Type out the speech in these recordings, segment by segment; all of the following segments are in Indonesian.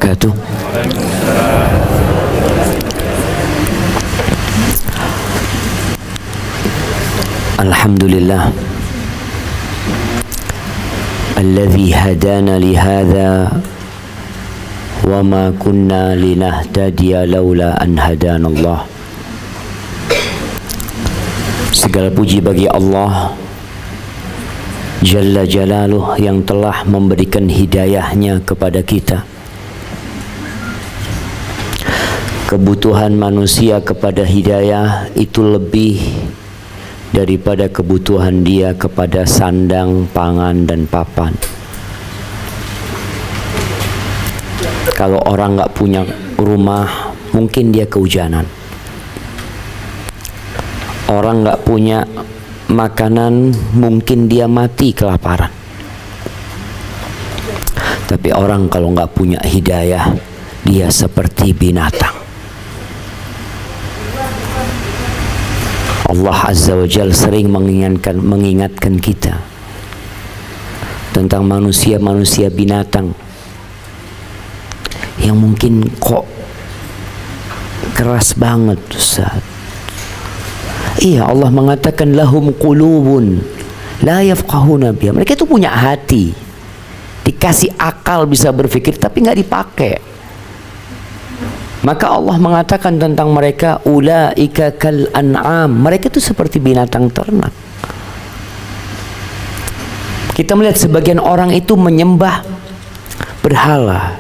wabarakatuh. Alhamdulillah alladzi hadana lihadza wa ma kunna linahtadiya laula an hadanallah. Segala puji bagi Allah Jalla Jalaluh yang telah memberikan hidayahnya kepada kita. Kebutuhan manusia kepada hidayah itu lebih daripada kebutuhan dia kepada sandang, pangan, dan papan. Kalau orang nggak punya rumah, mungkin dia kehujanan. Orang nggak punya makanan, mungkin dia mati kelaparan. Tapi orang kalau nggak punya hidayah, dia seperti binatang. Allah Azza wa Jalla sering mengingatkan kita tentang manusia-manusia binatang yang mungkin kok keras banget, Ustaz. Iya, Allah mengatakan lahum qulubun la yafqahuna biha. Mereka itu punya hati, dikasih akal bisa berpikir tapi nggak dipakai. Maka Allah mengatakan tentang mereka ulaika kal an'am. Mereka itu seperti binatang ternak. Kita melihat sebagian orang itu menyembah berhala,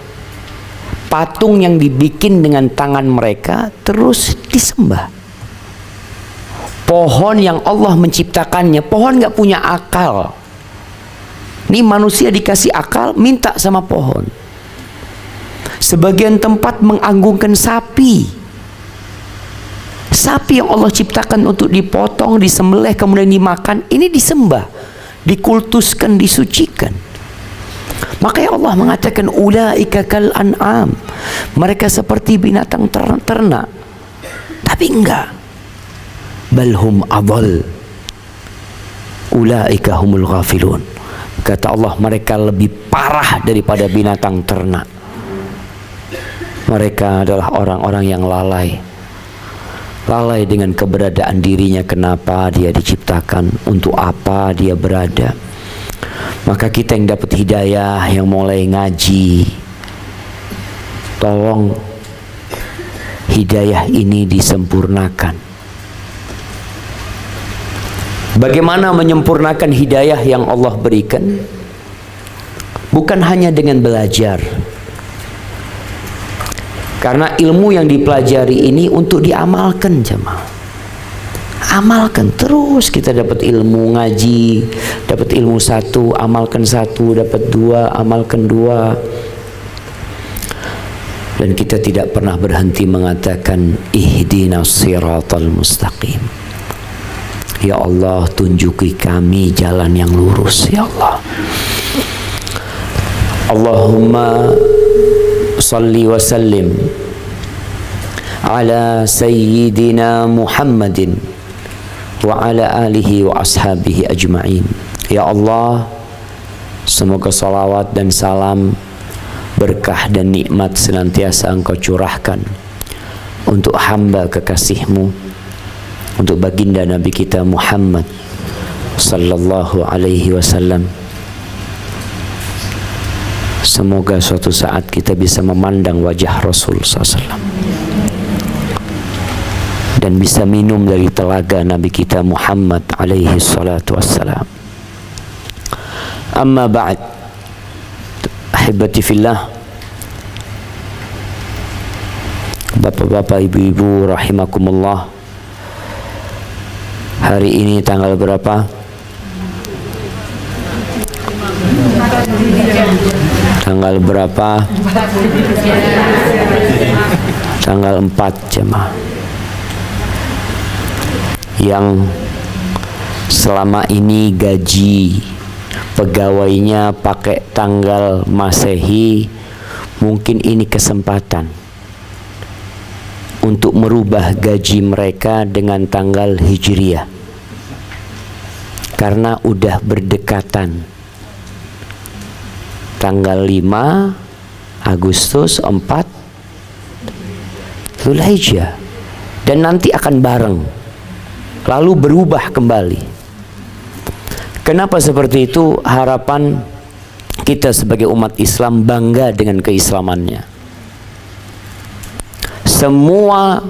patung yang dibikin dengan tangan mereka terus disembah. Pohon yang Allah menciptakannya, pohon nggak punya akal. Ini manusia dikasih akal, minta sama pohon. Sebagian tempat menganggungkan sapi. Sapi yang Allah ciptakan untuk dipotong, disembelih, kemudian dimakan, ini disembah, dikultuskan, disucikan. Makanya Allah mengatakan ulaika kal an'am. Mereka seperti binatang ternak. Tapi enggak. Balhum adall ulaika humul ghafilun. Kata Allah, mereka lebih parah daripada binatang ternak. Mereka adalah orang-orang yang lalai dengan keberadaan dirinya. Kenapa dia diciptakan, untuk apa dia berada. Maka kita yang dapat hidayah, yang mulai ngaji, tolong hidayah ini disempurnakan. Bagaimana menyempurnakan hidayah yang Allah berikan? Bukan hanya dengan belajar. Karena ilmu yang dipelajari ini untuk diamalkan, jemaah. Amalkan terus, kita dapat ilmu ngaji, dapat ilmu satu, amalkan satu, dapat dua, amalkan dua. Dan kita tidak pernah berhenti mengatakan ihdinas siratal mustaqim. Ya Allah, tunjuki kami jalan yang lurus, ya Allah. Allahumma salli wa sallim ala sayyidina Muhammadin wa ala alihi wa ashabihi ajma'in. Ya Allah, semoga salawat dan salam, berkah dan nikmat senantiasa Engkau curahkan untuk hamba kekasih-Mu, untuk baginda Nabi kita Muhammad sallallahu alaihi wasallam. Semoga suatu saat kita bisa memandang wajah Rasul sallallahu alaihi wasallam dan bisa minum dari telaga Nabi kita Muhammad alaihi salatu wassalam. Amma ba'd, ahibati fillah, bapak-bapak, ibu-ibu rahimakumullah. Hari ini tanggal berapa? Tanggal berapa? Tanggal 4, jemaah. Yang selama ini gaji pegawainya pakai tanggal Masehi, mungkin ini kesempatan untuk merubah gaji mereka dengan tanggal Hijriah. Karena udah berdekatan tanggal 5 Agustus 4 Dzulhijjah, dan nanti akan bareng lalu berubah kembali. Kenapa seperti itu? Harapan kita sebagai umat Islam bangga dengan keislamannya. Semua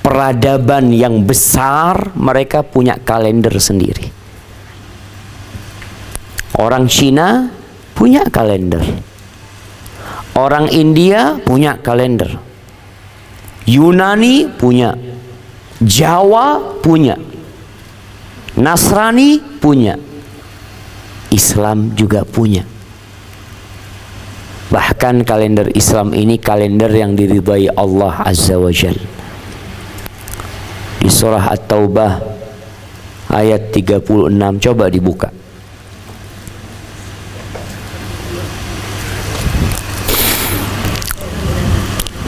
peradaban yang besar mereka punya kalender sendiri. Orang Cina punya kalender, orang India punya kalender, Yunani punya, Jawa punya, Nasrani punya, Islam juga punya. Bahkan kalender Islam ini kalender yang diridhai Allah Azza wa Jal. Di surah At-Taubah ayat 36, coba dibuka.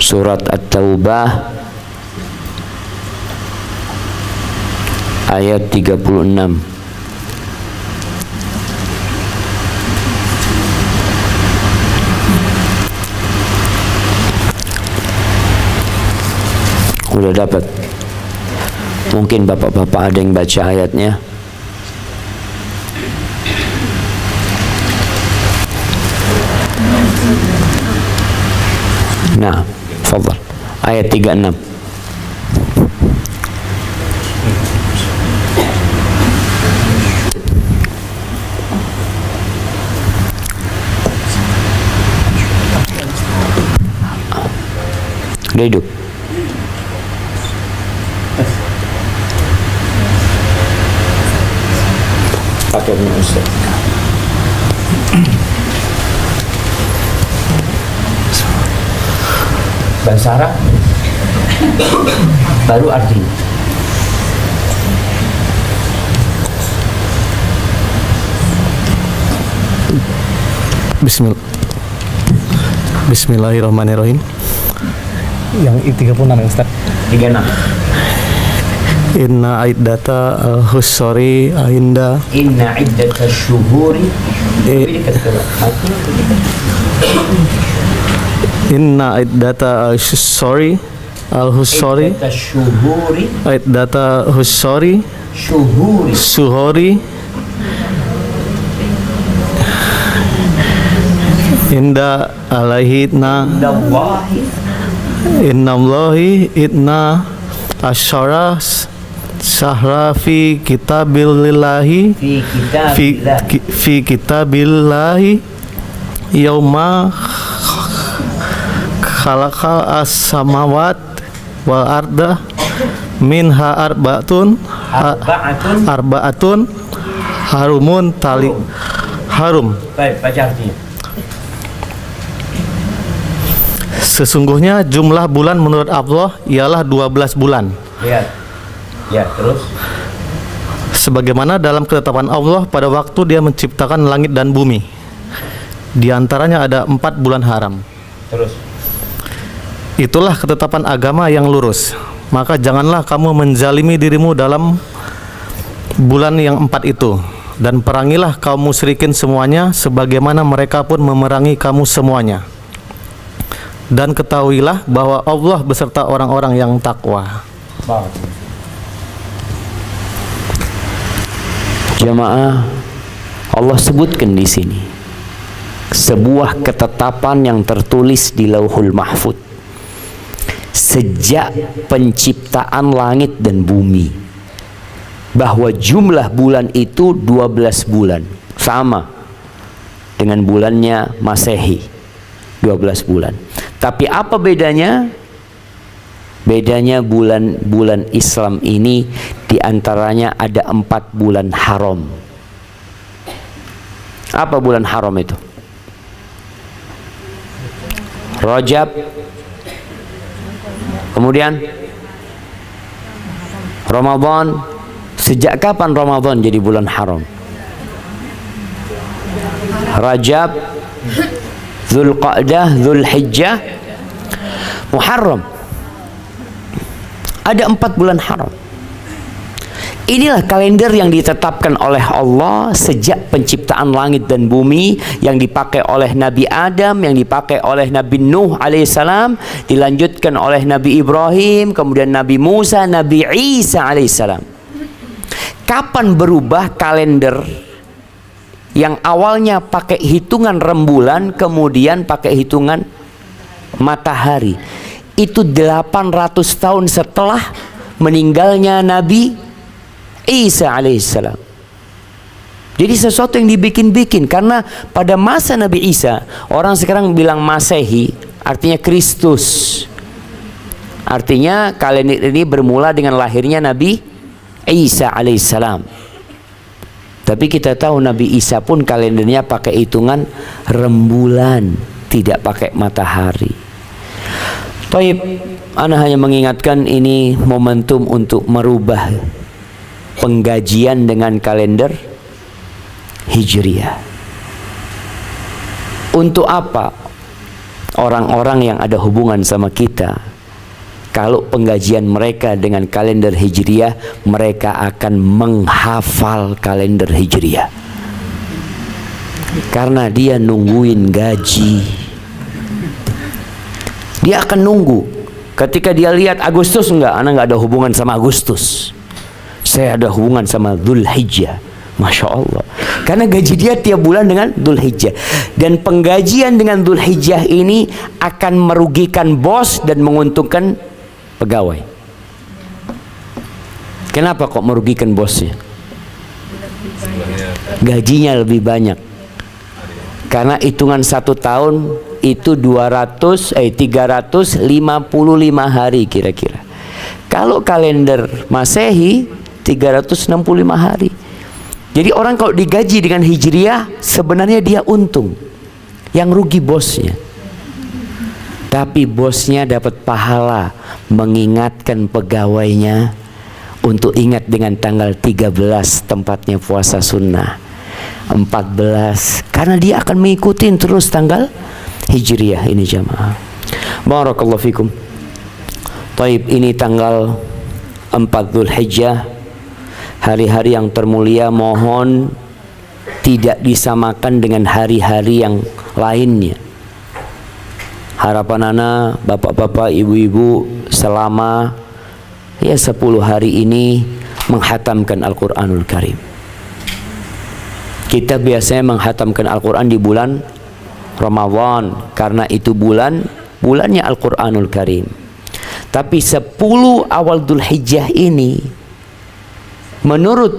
Surat At-Taubah ayat 36. Udah dapat? Mungkin bapak-bapak ada yang baca ayatnya. Nah, fadhal. Ayat 36. Udah hidup. Pakai punya Ustaz. Bahasa Arab baru artinya. Bismillahirrahmanirrahim. Yang 36 Ustaz. 36. Inna iddata al-husari inda Inna iddata syuhuri Inna iddata al-husari iddata husari suhuri inda alaihidna innallahi idna asyara sahra fi kitabillahi fi kitabillahi yauma khalaqa as-samawat wal arda minha arba'atun harumun tali harum. Baik, baca artinya. Sesungguhnya jumlah bulan menurut Allah ialah 12 bulan. Lihat. Ya, terus. Sebagaimana dalam ketetapan Allah pada waktu Dia menciptakan langit dan bumi. Di antaranya ada 4 bulan haram. Terus. Itulah ketetapan agama yang lurus. Maka janganlah kamu menzalimi dirimu dalam bulan yang 4 itu. Dan perangilah kaum musyrikin semuanya, sebagaimana mereka pun memerangi kamu semuanya. Dan ketahuilah bahwa Allah beserta orang-orang yang takwa. Jamaah, Allah sebutkan di sini sebuah ketetapan yang tertulis di Lauhul Mahfuz sejak penciptaan langit dan bumi, bahwa jumlah bulan itu 12 bulan, sama dengan bulannya Masehi, 12 bulan. Tapi apa bedanya? Bedanya bulan Islam ini diantaranya ada 4 bulan haram. Apa bulan haram itu? Rajab, kemudian Ramadan. Sejak kapan Ramadan jadi bulan haram? Rajab, Dzulqa'dah, Dzulhijjah, Muharram. Ada 4 bulan haram. Inilah kalender yang ditetapkan oleh Allah sejak penciptaan langit dan bumi, yang dipakai oleh Nabi Adam, yang dipakai oleh Nabi Nuh alaihissalam, dilanjutkan oleh Nabi Ibrahim, kemudian Nabi Musa, Nabi Isa alaihissalam. Kapan berubah kalender yang awalnya pakai hitungan rembulan kemudian pakai hitungan matahari? Itu 800 tahun setelah meninggalnya Nabi Isa alaihissalam. Jadi sesuatu yang dibikin-bikin, karena pada masa Nabi Isa, orang sekarang bilang Masehi, artinya Kristus. Artinya kalender ini bermula dengan lahirnya Nabi Isa alaihissalam. Tapi kita tahu Nabi Isa pun kalendernya pakai hitungan rembulan, tidak pakai matahari. Taib, ana hanya mengingatkan ini momentum untuk merubah penggajian dengan kalender Hijriah. Untuk apa orang-orang yang ada hubungan sama kita, kalau penggajian mereka dengan kalender Hijriah, mereka akan menghafal kalender Hijriah, karena dia nungguin gaji. Dia akan nunggu. Ketika dia lihat Agustus, enggak, anak enggak ada hubungan sama Agustus, saya ada hubungan sama Dzulhijjah. Masya Allah. Karena gaji dia tiap bulan dengan Dzulhijjah. Dan penggajian dengan Dzulhijjah ini akan merugikan bos dan menguntungkan pegawai. Kenapa kok merugikan bosnya? Gajinya lebih banyak. Karena hitungan 1 tahun itu 355 hari kira-kira. Kalau kalender Masehi 365 hari. Jadi orang kalau digaji dengan Hijriah, sebenarnya dia untung, yang rugi bosnya. Tapi bosnya dapat pahala mengingatkan pegawainya untuk ingat dengan tanggal 13 tempatnya puasa sunnah, 14, karena dia akan mengikuti terus tanggal Hijriah ini jamaah. Barakallahu fikum. Taib, ini tanggal 4 Dzulhijjah, hari-hari yang termulia. Mohon tidak disamakan dengan hari-hari yang lainnya. Harapan ana, bapak-bapak, ibu-ibu, selama 10 hari ini menghatamkan Al-Quranul Karim. Kita biasanya menghatamkan Al-Quran di bulan Ramadan, karena itu bulannya Al-Quranul Karim. Tapi 10 awal Dzulhijjah ini, menurut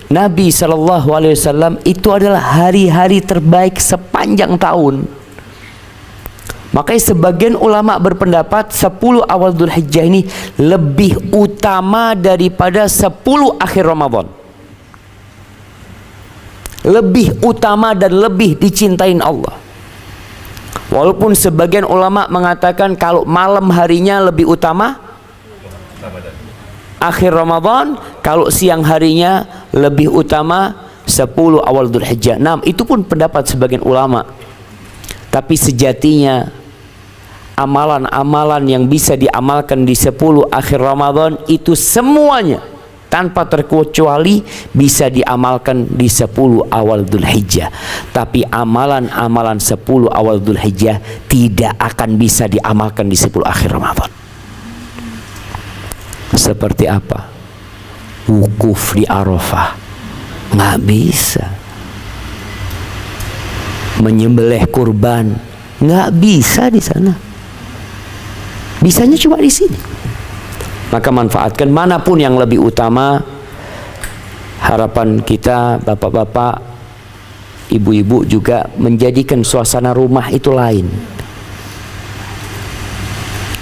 Nabi SAW, itu adalah hari-hari terbaik sepanjang tahun. Makanya sebagian ulama berpendapat 10 awal Dzulhijjah ini lebih utama daripada 10 akhir Ramadan. Lebih utama dan lebih dicintain Allah. Walaupun sebagian ulama mengatakan kalau malam harinya lebih utama akhir Ramadan, kalau siang harinya lebih utama 10 awal Dzulhijjah. Nah, itu pun pendapat sebagian ulama. Tapi sejatinya amalan-amalan yang bisa diamalkan di 10 akhir Ramadan itu semuanya tanpa terkecuali bisa diamalkan di 10 awal Dzulhijjah. Tapi amalan-amalan 10 awal Dzulhijjah tidak akan bisa diamalkan di 10 akhir Ramadan. Seperti apa? Wukuf di Arafah, nggak bisa. Menyembelih kurban, nggak bisa di sana. Bisanya cuma di sini. Maka manfaatkan manapun yang lebih utama. Harapan kita, bapak-bapak, ibu-ibu juga menjadikan suasana rumah itu lain.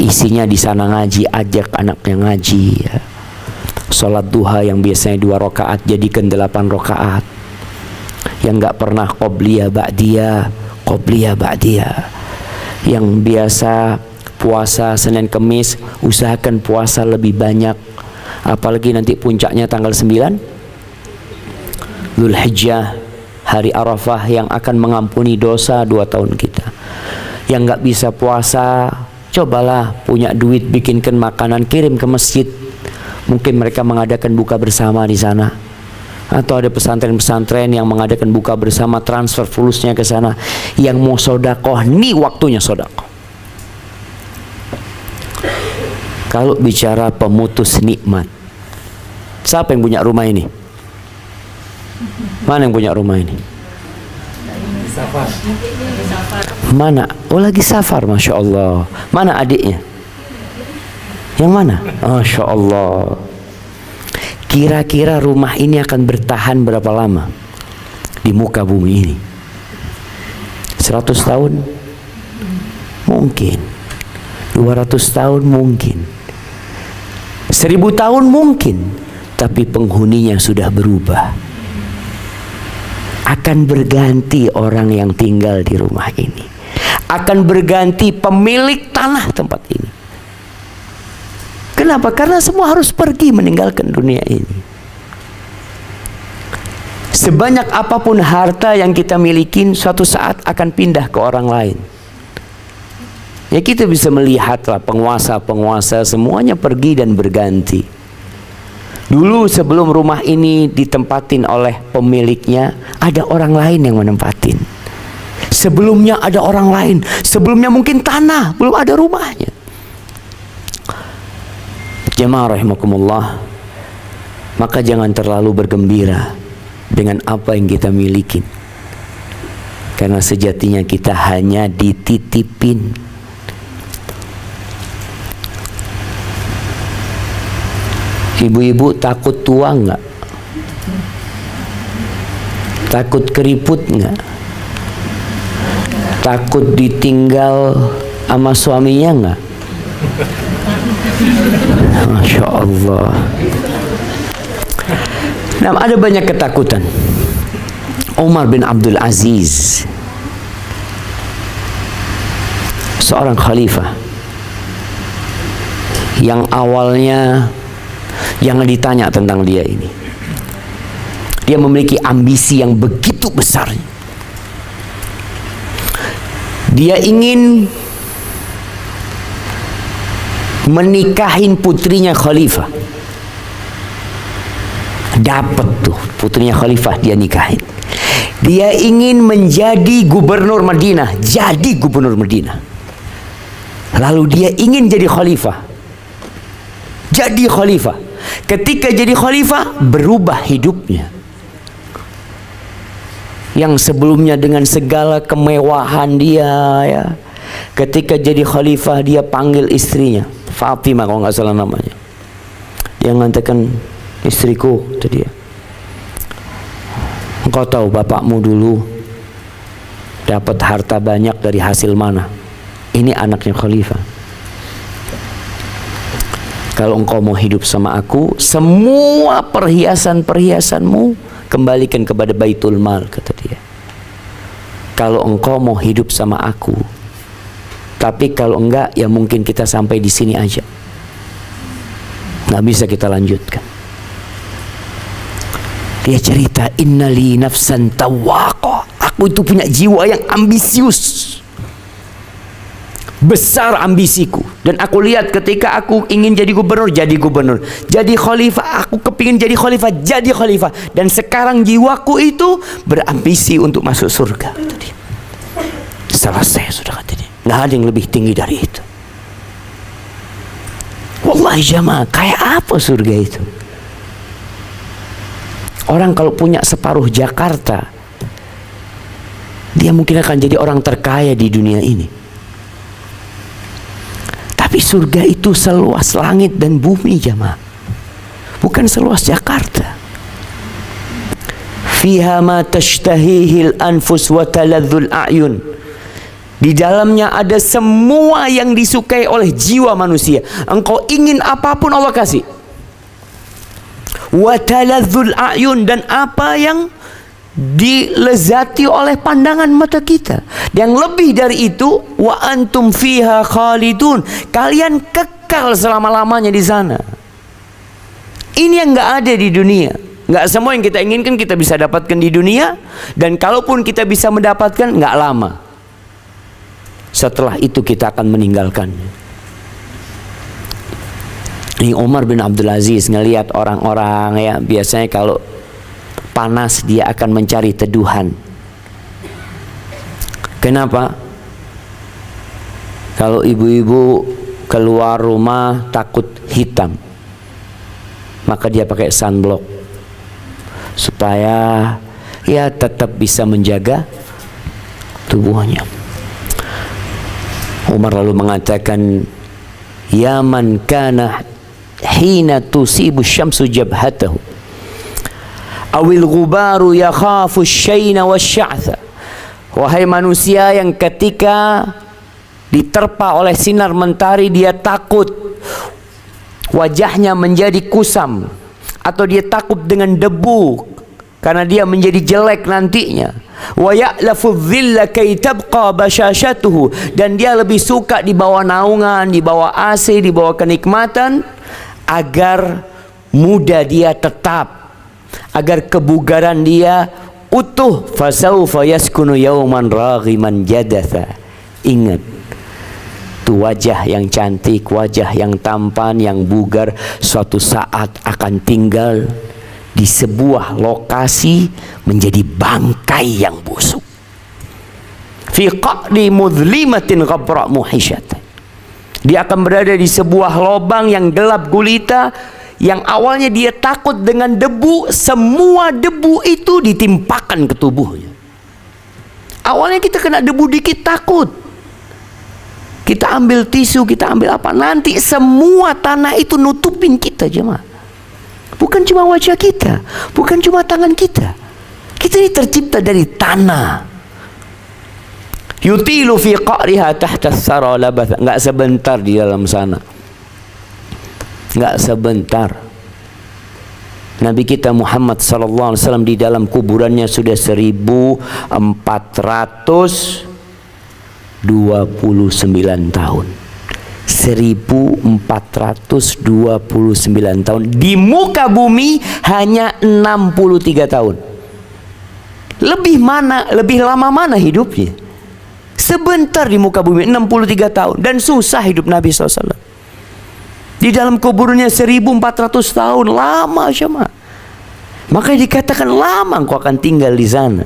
Isinya di sana ngaji, ajak anaknya ngaji, ya. Sholat duha yang biasanya 2 rakaat jadikan 8 rakaat. Yang nggak pernah qobliyah ba'diyah. Yang biasa puasa Senin Kemis, usahakan puasa lebih banyak. Apalagi nanti puncaknya tanggal 9 Dzulhijjah, hari Arafah yang akan mengampuni dosa 2 tahun kita. Yang nggak bisa puasa, cobalah punya duit, bikinkan makanan, kirim ke masjid. Mungkin mereka mengadakan buka bersama di sana, atau ada pesantren-pesantren yang mengadakan buka bersama, transfer fulusnya ke sana. Yang mau sodakoh, nih waktunya sodakoh. Kalau bicara pemutus nikmat, siapa yang punya rumah ini? Mana yang punya rumah ini? Mana? Oh, lagi safar, Masya Allah. Mana adiknya? Yang mana? Masya Allah. Kira-kira rumah ini akan bertahan berapa lama di muka bumi ini? 100 tahun? Mungkin. 200 tahun mungkin. 1000 tahun mungkin. Tapi penghuninya sudah berubah. Akan berganti orang yang tinggal di rumah ini. Akan berganti pemilik tanah tempat ini. Kenapa? Karena semua harus pergi meninggalkan dunia ini. Sebanyak apapun harta yang kita miliki, suatu saat akan pindah ke orang lain. Ya, kita bisa melihatlah penguasa-penguasa semuanya pergi dan berganti. Dulu sebelum rumah ini ditempatin oleh pemiliknya, ada orang lain yang menempatin. Sebelumnya ada orang lain. Sebelumnya mungkin tanah, belum ada rumahnya. Jemaah rahimakumullah, maka jangan terlalu bergembira dengan apa yang kita miliki, karena sejatinya kita hanya dititipin. Ibu-ibu takut tua nggak? Takut keriput nggak? Takut ditinggal sama suaminya nggak? Masya Allah. Nah, ada banyak ketakutan. Umar bin Abdul Aziz, seorang khalifah yang awalnya jangan ditanya tentang dia ini. Dia memiliki ambisi yang begitu besar. Dia ingin menikahin putrinya khalifah. Dapat tuh putrinya khalifah, dia nikahin. Dia ingin menjadi gubernur Madinah, jadi gubernur Madinah. Lalu dia ingin jadi khalifah. Jadi khalifah. Ketika jadi khalifah, berubah hidupnya. Yang sebelumnya dengan segala kemewahan dia, ya, ketika jadi khalifah dia panggil istrinya Fatimah, kalau nggak salah namanya. Dia mengatakan, istriku, itu dia. Engkau tahu bapakmu dulu dapat harta banyak dari hasil mana? Ini anaknya khalifah. Kalau engkau mau hidup sama aku, semua perhiasan-perhiasanmu kembalikan kepada Baitul Mal, kata dia. Kalau engkau mau hidup sama aku, tapi kalau enggak, ya mungkin kita sampai di sini aja. Nggak bisa kita lanjutkan. Dia cerita, innali nafsan tawaqah. Aku itu punya jiwa yang ambisius. Besar ambisiku. Dan aku lihat ketika aku ingin jadi gubernur, jadi gubernur. Jadi khalifah, aku kepingin jadi khalifah, jadi khalifah. Dan sekarang jiwaku itu berambisi untuk masuk surga. Selesai sudah, kata dia. Nggak ada yang lebih tinggi dari itu. Wallahi jamaah, kayak apa surga itu? Orang kalau punya separuh Jakarta, dia mungkin akan jadi orang terkaya di dunia ini. Tapi surga itu seluas langit dan bumi jamaah, bukan seluas Jakarta. Fiha ma tashtahihil anfus wa taladzul a'yun. Di dalamnya ada semua yang disukai oleh jiwa manusia. Engkau ingin apapun Allah kasih. Wa taladzul a'yun, dan apa yang dilezati oleh pandangan mata kita. Yang lebih dari itu, wa antum fiha khalidun, kalian kekal selama-lamanya di sana. Ini yang nggak ada di dunia. Nggak semua yang kita inginkan kita bisa dapatkan di dunia, dan kalaupun kita bisa mendapatkan, nggak lama. Setelah itu kita akan meninggalkannya. Ini Umar bin Abdul Aziz ngelihat orang-orang ya, biasanya kalau panas dia akan mencari teduhan. Kenapa? Kalau ibu-ibu keluar rumah takut hitam, maka dia pakai sunblock supaya ya tetap bisa menjaga tubuhnya. Umar lalu mengatakan, ya man kana hina tusibu syamsu jabhatahu awil ghubaru yakhafu syayna wasya'tha. Wahai manusia yang ketika diterpa oleh sinar mentari dia takut wajahnya menjadi kusam, atau dia takut dengan debu karena dia menjadi jelek nantinya. Wa ya'lafu dhilla kay tabqa bashashatuhu, dan dia lebih suka di bawah naungan, di bawah AC, di bawah kenikmatan, agar muda dia tetap, agar kebugaran dia utuh. Fasawfa yaskunu yawman raghiman jadatha. Ingat, itu wajah yang cantik, wajah yang tampan, yang bugar, suatu saat akan tinggal di sebuah lokasi menjadi bangkai yang busuk. Fi qa'ri mudlimatin ghabra muhishat. Dia akan berada di sebuah lubang yang gelap gulita, yang awalnya dia takut dengan debu, semua debu itu ditimpakan ke tubuhnya. Awalnya kita kena debu dikit takut, kita ambil tisu, kita ambil apa, nanti semua tanah itu nutupin kita jemaah. Bukan cuma wajah kita, bukan cuma tangan kita. Kita ini tercipta dari tanah. Yutilu fi qa'riha tahta as-sara labatha. Enggak sebentar di dalam sana. Enggak sebentar. Nabi kita Muhammad sallallahu alaihi wasallam di dalam kuburannya sudah 1429 tahun. 1429 tahun. Di muka bumi hanya 63 tahun. Lebih lama mana hidupnya? Sebentar di muka bumi, 63 tahun. Dan susah hidup Nabi SAW. Di dalam kuburnya 1400 tahun. Lama sama. Makanya dikatakan lama engkau akan tinggal di sana.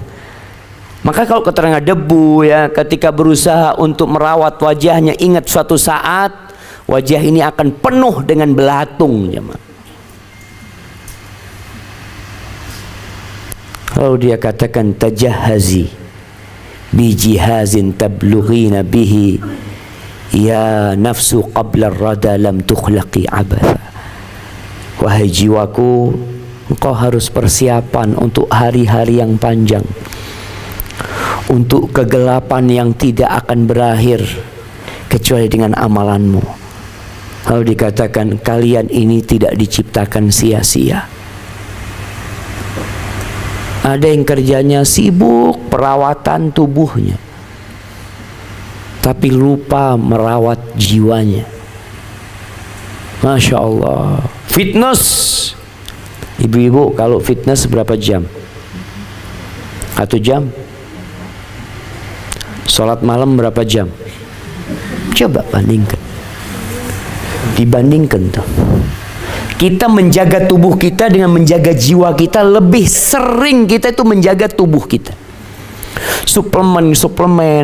Maka kalau keterangan debu ya, ketika berusaha untuk merawat wajahnya, ingat suatu saat wajah ini akan penuh dengan belatung jemaah. Lalu dia katakan, tajahazi bi jihazin tablughina bihi ya nafsu qabla ar-rada lam tukhlaqi abatha. Wahai jiwaku, engkau harus persiapan untuk hari-hari yang panjang, untuk kegelapan yang tidak akan berakhir kecuali dengan amalanmu. Lalu dikatakan, kalian ini tidak diciptakan sia-sia. Ada yang kerjanya sibuk perawatan tubuhnya, tapi lupa merawat jiwanya. Masya Allah. Fitness, ibu-ibu kalau fitness berapa jam? 1 jam? Sholat malam berapa jam? Coba bandingkan. Dibandingkan tuh. Kita menjaga tubuh kita dengan menjaga jiwa kita, lebih sering kita itu menjaga tubuh kita. Suplemen,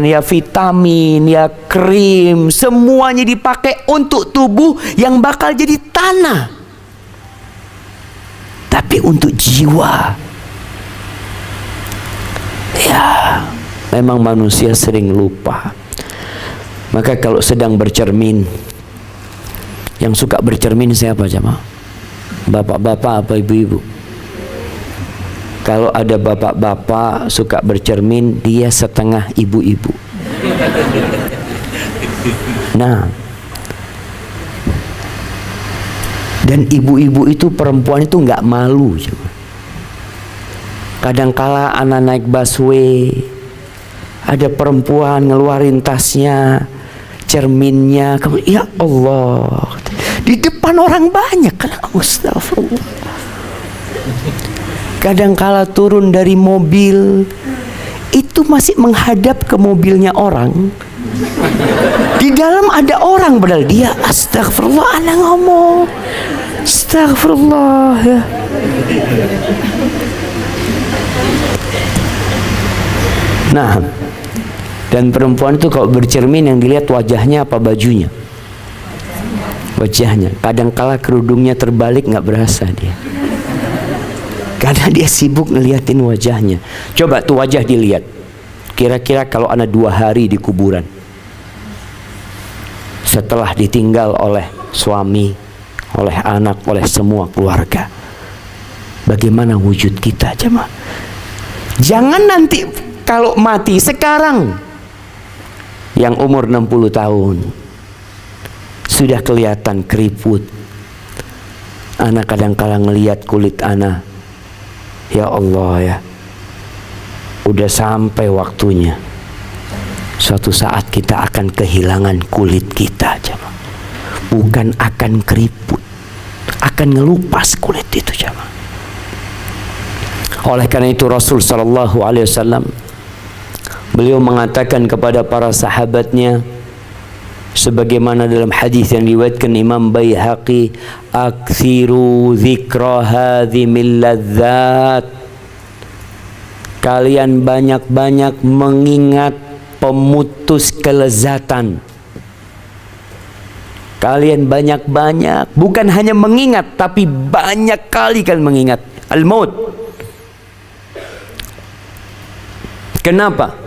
ya vitamin, ya krim, semuanya dipakai untuk tubuh yang bakal jadi tanah. Tapi untuk jiwa, ya memang manusia sering lupa. Maka kalau sedang bercermin, yang suka bercermin siapa jemaah? Bapak-bapak apa ibu-ibu? Kalau ada bapak-bapak suka bercermin, dia setengah ibu-ibu. Nah, dan ibu-ibu itu, perempuan itu nggak malu. Kadangkala anak naik busway, ada perempuan ngeluarin tasnya, cerminnya, ya Allah, di depan orang banyak kan, astagfirullah. Kadangkala turun dari mobil itu masih menghadap ke mobilnya orang, di dalam ada orang, padahal dia astagfirullah, anak ngomong Astagfirullah ya. Nah, dan perempuan itu kalau bercermin yang dilihat wajahnya apa bajunya? Wajahnya. Kadangkala kerudungnya terbalik nggak berasa dia. Karena dia sibuk ngeliatin wajahnya. Coba tuh wajah dilihat. Kira-kira kalau ana 2 hari di kuburan, setelah ditinggal oleh suami, oleh anak, oleh semua keluarga, bagaimana wujud kita jemaah? Jangan nanti kalau mati sekarang, yang umur 60 tahun sudah kelihatan keriput. Anak kadang-kala ngelihat kulit anak, ya Allah ya, udah sampai waktunya. Suatu saat kita akan kehilangan kulit kita jemaah. Bukan akan keriput, akan ngelupas kulit itu jemaah. Oleh karena itu Rasul sallallahu alaihi wasallam beliau mengatakan kepada para sahabatnya, sebagaimana dalam hadis yang diriwayatkan Imam Baihaqi, akthiru dzikra hadzimil ladzat, kalian banyak-banyak mengingat pemutus kelezatan. Kalian banyak-banyak, bukan hanya mengingat, tapi banyak kali kalian mengingat al-maut. Kenapa?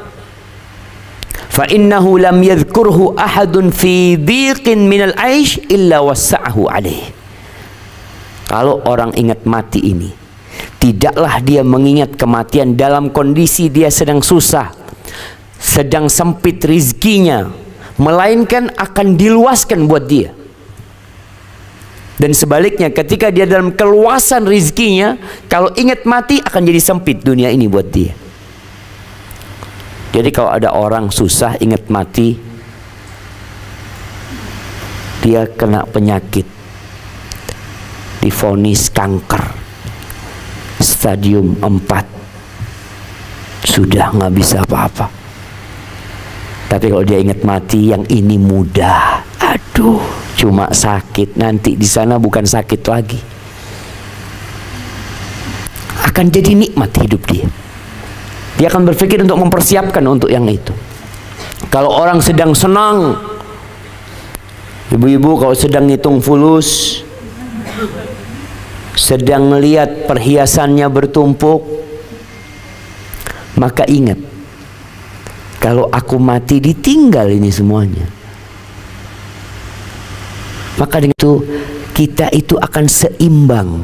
Fa innahu lam yadhkurhu ahadun fi dhiqin minal aish illa wassa'ahu alaih. Kalau orang ingat mati ini, tidaklah dia mengingat kematian dalam kondisi dia sedang susah, sedang sempit rizkinya, melainkan akan diluaskan buat dia. Dan sebaliknya, ketika dia dalam keluasan rizkinya, kalau ingat mati akan jadi sempit dunia ini buat dia. Jadi kalau ada orang susah ingat mati, dia kena penyakit, divonis kanker stadium 4, sudah nggak bisa apa-apa. Tapi kalau dia ingat mati, yang ini mudah, aduh, cuma sakit, nanti di sana bukan sakit lagi, akan jadi nikmat hidup dia. Dia akan berpikir untuk mempersiapkan untuk yang itu. Kalau orang sedang senang, ibu-ibu kalau sedang ngitung fulus, sedang melihat perhiasannya bertumpuk, maka ingat, kalau aku mati ditinggal ini semuanya. Maka dengan itu kita itu akan seimbang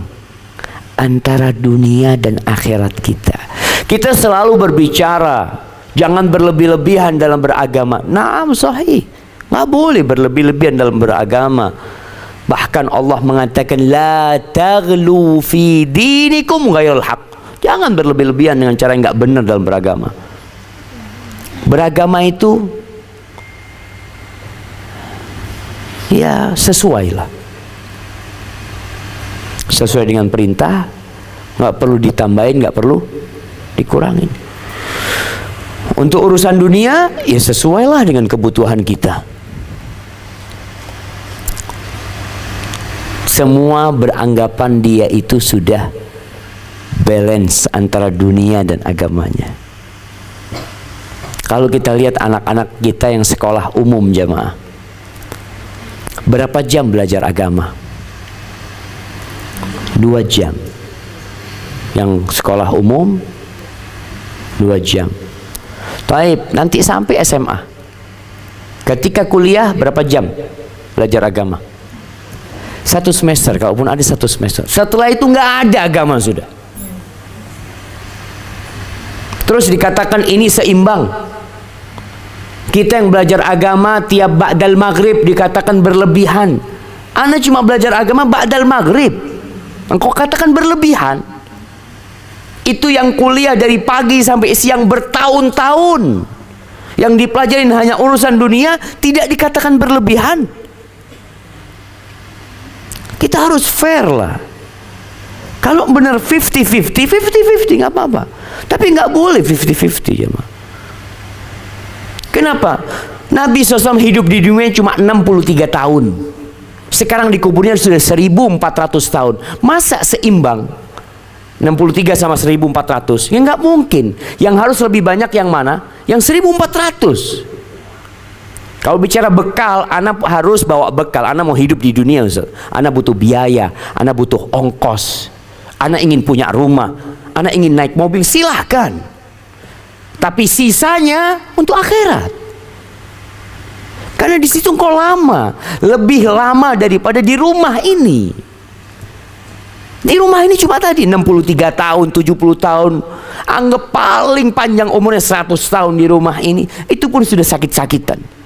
antara dunia dan akhirat kita. Kita selalu berbicara jangan berlebih-lebihan dalam beragama. Naam sahih, nggak boleh berlebih-lebihan dalam beragama. Bahkan Allah mengatakan la taghlu fi dinikum ghairil haq. Jangan berlebih-lebihan dengan cara yang nggak benar dalam beragama. Beragama itu ya sesuai lah, sesuai dengan perintah, nggak perlu ditambahin, nggak perlu dikurangin. Untuk urusan dunia ya sesuailah dengan kebutuhan kita. Semua beranggapan dia itu sudah balance antara dunia dan agamanya. Kalau kita lihat anak-anak kita yang sekolah umum jamaah, berapa jam belajar agama? 2 jam. Yang sekolah umum 2 jam. Taib, nanti sampai SMA. Ketika kuliah berapa jam belajar agama? 1 semester, kalaupun ada 1 semester. Setelah itu nggak ada agama sudah. Terus dikatakan ini seimbang. Kita yang belajar agama tiap ba'dal maghrib dikatakan berlebihan. Anda cuma belajar agama ba'dal maghrib, engkau katakan berlebihan. Itu yang kuliah dari pagi sampai siang bertahun-tahun, yang dipelajarin hanya urusan dunia, tidak dikatakan berlebihan. Kita harus fair lah. Kalau benar 50-50, 50-50 nggak apa-apa. Tapi nggak boleh 50-50 ya. Kenapa? Nabi SAW hidup di dunia cuma 63 tahun. Sekarang dikuburnya sudah 1400 tahun. Masa seimbang 63 sama 1400? Ya nggak mungkin. Yang harus lebih banyak yang mana? Yang 1400. Kalau bicara bekal, anak harus bawa bekal. Anak mau hidup di dunia, Ustaz. Anak butuh biaya, anak butuh ongkos. Anak ingin punya rumah, anak ingin naik mobil, silahkan. Tapi sisanya untuk akhirat. Karena di situ engkau lama, lebih lama daripada di rumah ini. Di rumah ini cuma tadi 63 tahun, 70 tahun. Anggap paling panjang umurnya 100 tahun di rumah ini. Itu pun sudah sakit-sakitan.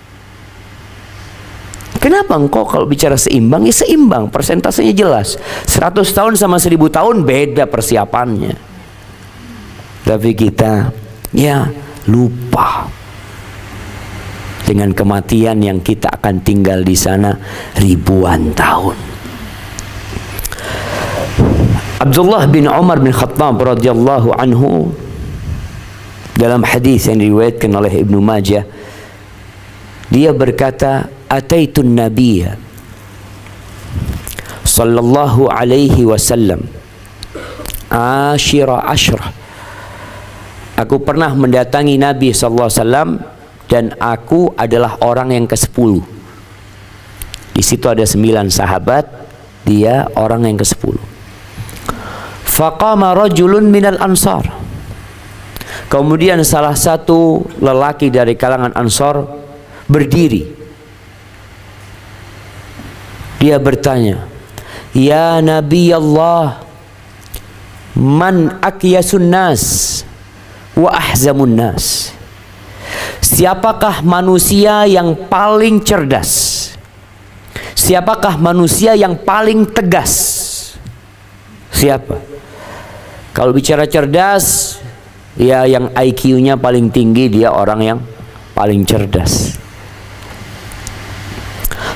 Kenapa engkau kalau bicara seimbang? Ya seimbang, persentasenya jelas. 100 tahun sama 1000 tahun beda persiapannya. Tapi kita ya lupa dengan kematian yang kita akan tinggal di sana ribuan tahun. Abdullah bin Umar bin Khattab radhiyallahu anhu dalam hadis yang diriwayatkan oleh Ibnu Majah, dia berkata, ataitun nabiyya sallallahu alaihi wasallam ashira ashrah. Aku pernah mendatangi Nabi sallallahu alaihi wasallam dan aku adalah orang yang ke-10. Di situ ada 9 sahabat, dia orang yang ke-10. Faqama rajulun minal ansar. Kemudian salah satu lelaki dari kalangan Ansar berdiri. Dia bertanya, "Ya Nabi Allah, man akyasun nas wa ahzamun nas?" Siapakah manusia yang paling cerdas? Siapakah manusia yang paling tegas? Siapa? Kalau bicara cerdas, ya yang IQ-nya paling tinggi, dia orang yang paling cerdas.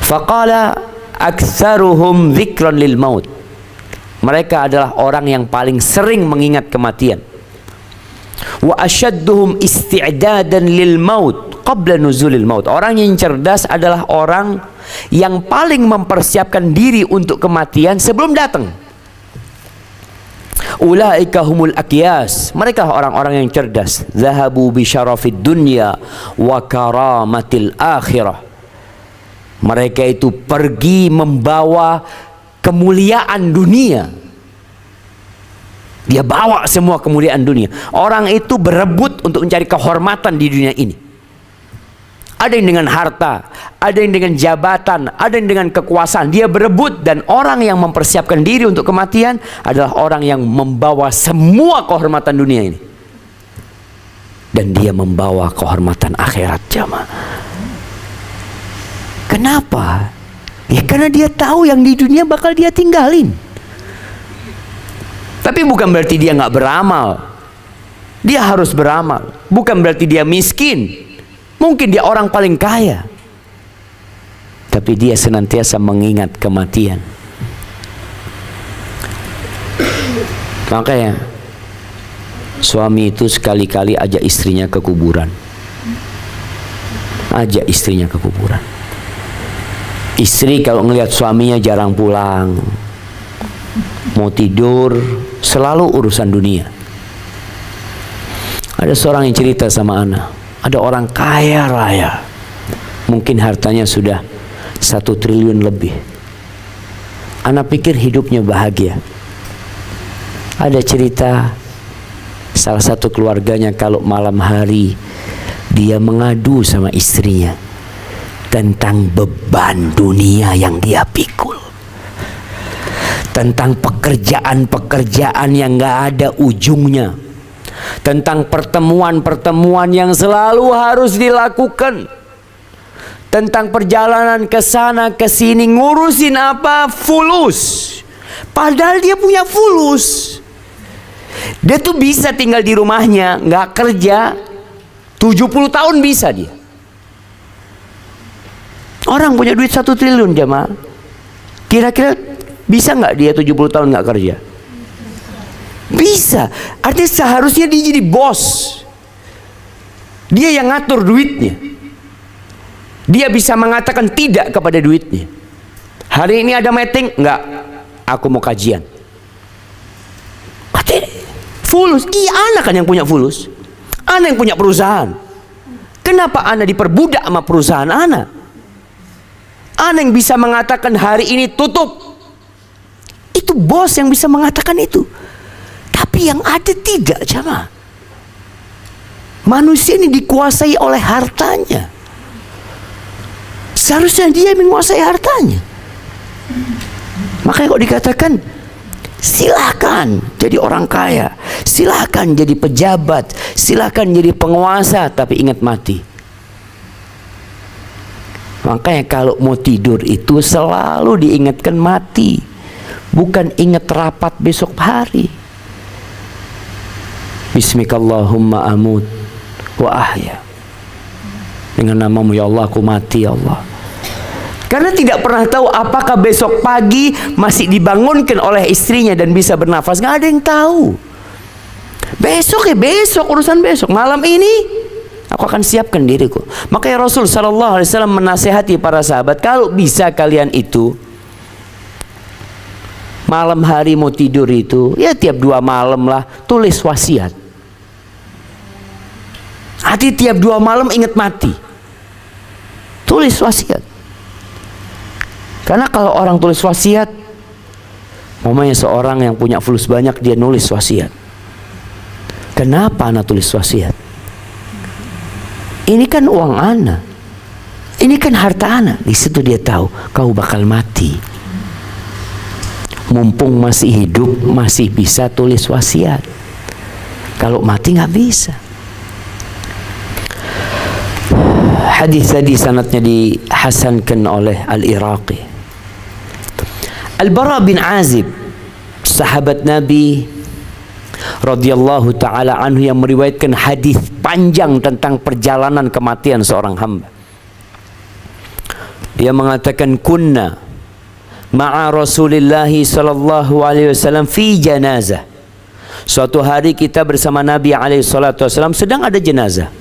Faqala aktsaruhum dzikran lil maut. Mereka adalah orang yang paling sering mengingat kematian. Wa asyadduhum isti'dadan lil maut qabla nuzulil maut. Orang yang cerdas adalah orang yang paling mempersiapkan diri untuk kematian sebelum datang. Ulaika humul akyas. Mereka orang-orang yang cerdas. Zahabu bi syarafid dunya wa karamatil akhirah. Mereka itu pergi membawa kemuliaan dunia. Dia bawa semua kemuliaan dunia. Orang itu berebut untuk mencari kehormatan di dunia ini. Ada yang dengan harta, ada yang dengan jabatan, ada yang dengan kekuasaan. Dia berebut, dan orang yang mempersiapkan diri untuk kematian adalah orang yang membawa semua kehormatan dunia ini. Dan dia membawa kehormatan akhirat, jamaah. Kenapa? Ya karena dia tahu yang di dunia bakal dia tinggalin. Tapi bukan berarti dia nggak beramal. Dia harus beramal. Bukan berarti dia miskin. Mungkin dia orang paling kaya, tapi dia senantiasa mengingat kematian. Makanya suami itu sekali-kali ajak istrinya ke kuburan. Ajak istrinya ke kuburan. Istri kalau ngelihat suaminya jarang pulang, mau tidur, selalu urusan dunia. Ada seorang yang cerita sama ana, ada orang kaya raya, mungkin hartanya sudah 1 triliun lebih. Ana pikir hidupnya bahagia. Ada cerita salah satu keluarganya kalau malam hari dia mengadu sama istrinya tentang beban dunia yang dia pikul, tentang pekerjaan-pekerjaan yang gak ada ujungnya, tentang pertemuan-pertemuan yang selalu harus dilakukan, tentang perjalanan ke sana ke sini, ngurusin apa? Fulus. Padahal dia punya fulus. Dia tuh bisa tinggal di rumahnya, nggak kerja 70 tahun bisa dia. Orang punya duit 1 triliun, jamaah. Kira-kira bisa nggak dia 70 tahun nggak kerja? Bisa. Artinya seharusnya dia jadi bos. Dia yang ngatur duitnya. Dia bisa mengatakan tidak kepada duitnya. Hari ini ada meeting? Enggak, aku mau kajian. Fulus, iya anak kan yang punya fulus. Anak yang punya perusahaan. Kenapa anak diperbudak sama perusahaan anak? Anak yang bisa mengatakan hari ini tutup. Itu bos yang bisa mengatakan itu. Tapi yang ada tidak, jamaah. Manusia ini dikuasai oleh hartanya. Seharusnya dia menguasai hartanya. Makanya kok dikatakan silakan jadi orang kaya, silakan jadi pejabat, silakan jadi penguasa, tapi ingat mati. Makanya kalau mau tidur itu selalu diingatkan mati, bukan ingat rapat besok hari. Bismikallahumma amut wa ahya. Dengan namamu ya Allah aku mati ya Allah. Karena tidak pernah tahu apakah besok pagi masih dibangunkan oleh istrinya dan bisa bernafas. Nggak ada yang tahu. Besok ya besok, urusan besok. Malam ini aku akan siapkan diriku. Makanya Rasul sallallahu alaihi wasallam menasihati para sahabat, kalau bisa kalian itu malam hari mau tidur itu, ya tiap 2 malam lah tulis wasiat. Hati tiap 2 malam ingat mati. Tulis wasiat. Karena kalau orang tulis wasiat, umpamanya seorang yang punya fulus banyak, dia nulis wasiat. Kenapa anak tulis wasiat? Ini kan uang anak, ini kan harta anak. Di situ dia tahu kau bakal mati. Mumpung masih hidup, masih bisa tulis wasiat. Kalau mati nggak bisa. Hadis tadi sanadnya dihasankan oleh Al-Iraqi. Al-Bara bin Azib, sahabat Nabi radhiyallahu taala anhu, yang meriwayatkan hadis panjang tentang perjalanan kematian seorang hamba. Dia mengatakan, kunna ma'a Rasulillah sallallahu alaihi wasallam fi janazah. Suatu hari kita bersama Nabi alaihi salatu wasallam sedang ada jenazah.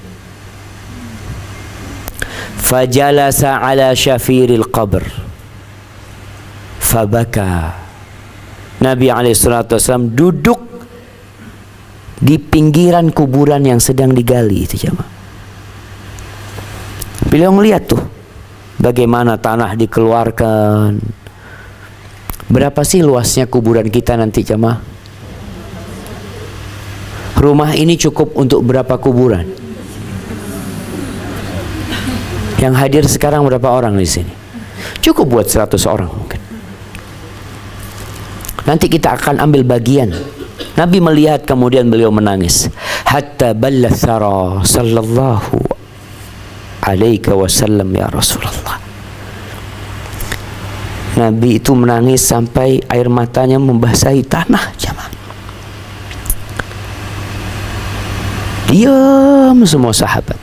Fajalasa ala syafiril qabr fabaka. Nabi SAW duduk di pinggiran kuburan yang sedang digali itu, jemaah. Beliau melihat tuh bagaimana tanah dikeluarkan. Berapa sih luasnya kuburan kita nanti, jemaah? Rumah ini cukup untuk berapa kuburan? Yang hadir sekarang berapa orang di sini? Cukup buat 100 orang mungkin. Nanti kita akan ambil bagian. Nabi melihat, kemudian beliau menangis. Hatta balla thara sallallahu alaihi wasallam ya Rasulullah. Nabi itu menangis sampai air matanya membasahi tanah, jemaah. Diam semua sahabat.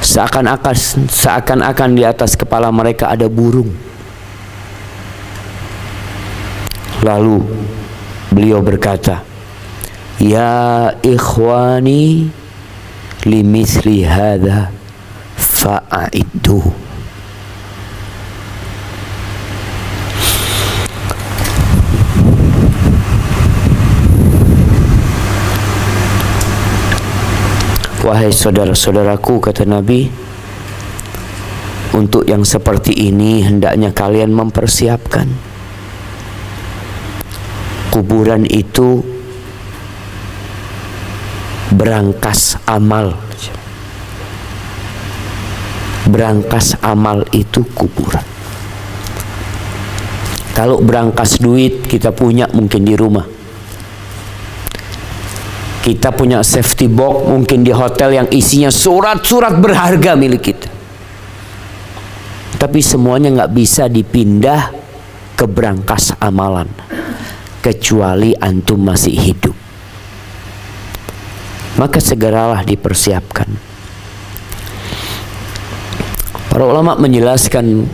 Seakan-akan di atas kepala mereka ada burung. Lalu beliau berkata, ya ikhwani limithli hadha fa'iddu. Wahai saudara-saudaraku, kata Nabi, untuk yang seperti ini hendaknya kalian mempersiapkan. Kuburan itu berangkas amal. Berangkas amal itu kuburan. Kalau berangkas duit kita punya mungkin di rumah. Kita punya safety box mungkin di hotel yang isinya surat-surat berharga milik kita. Tapi semuanya nggak bisa dipindah ke berangkas amalan, kecuali antum masih hidup. Maka segeralah dipersiapkan. Para ulama menjelaskan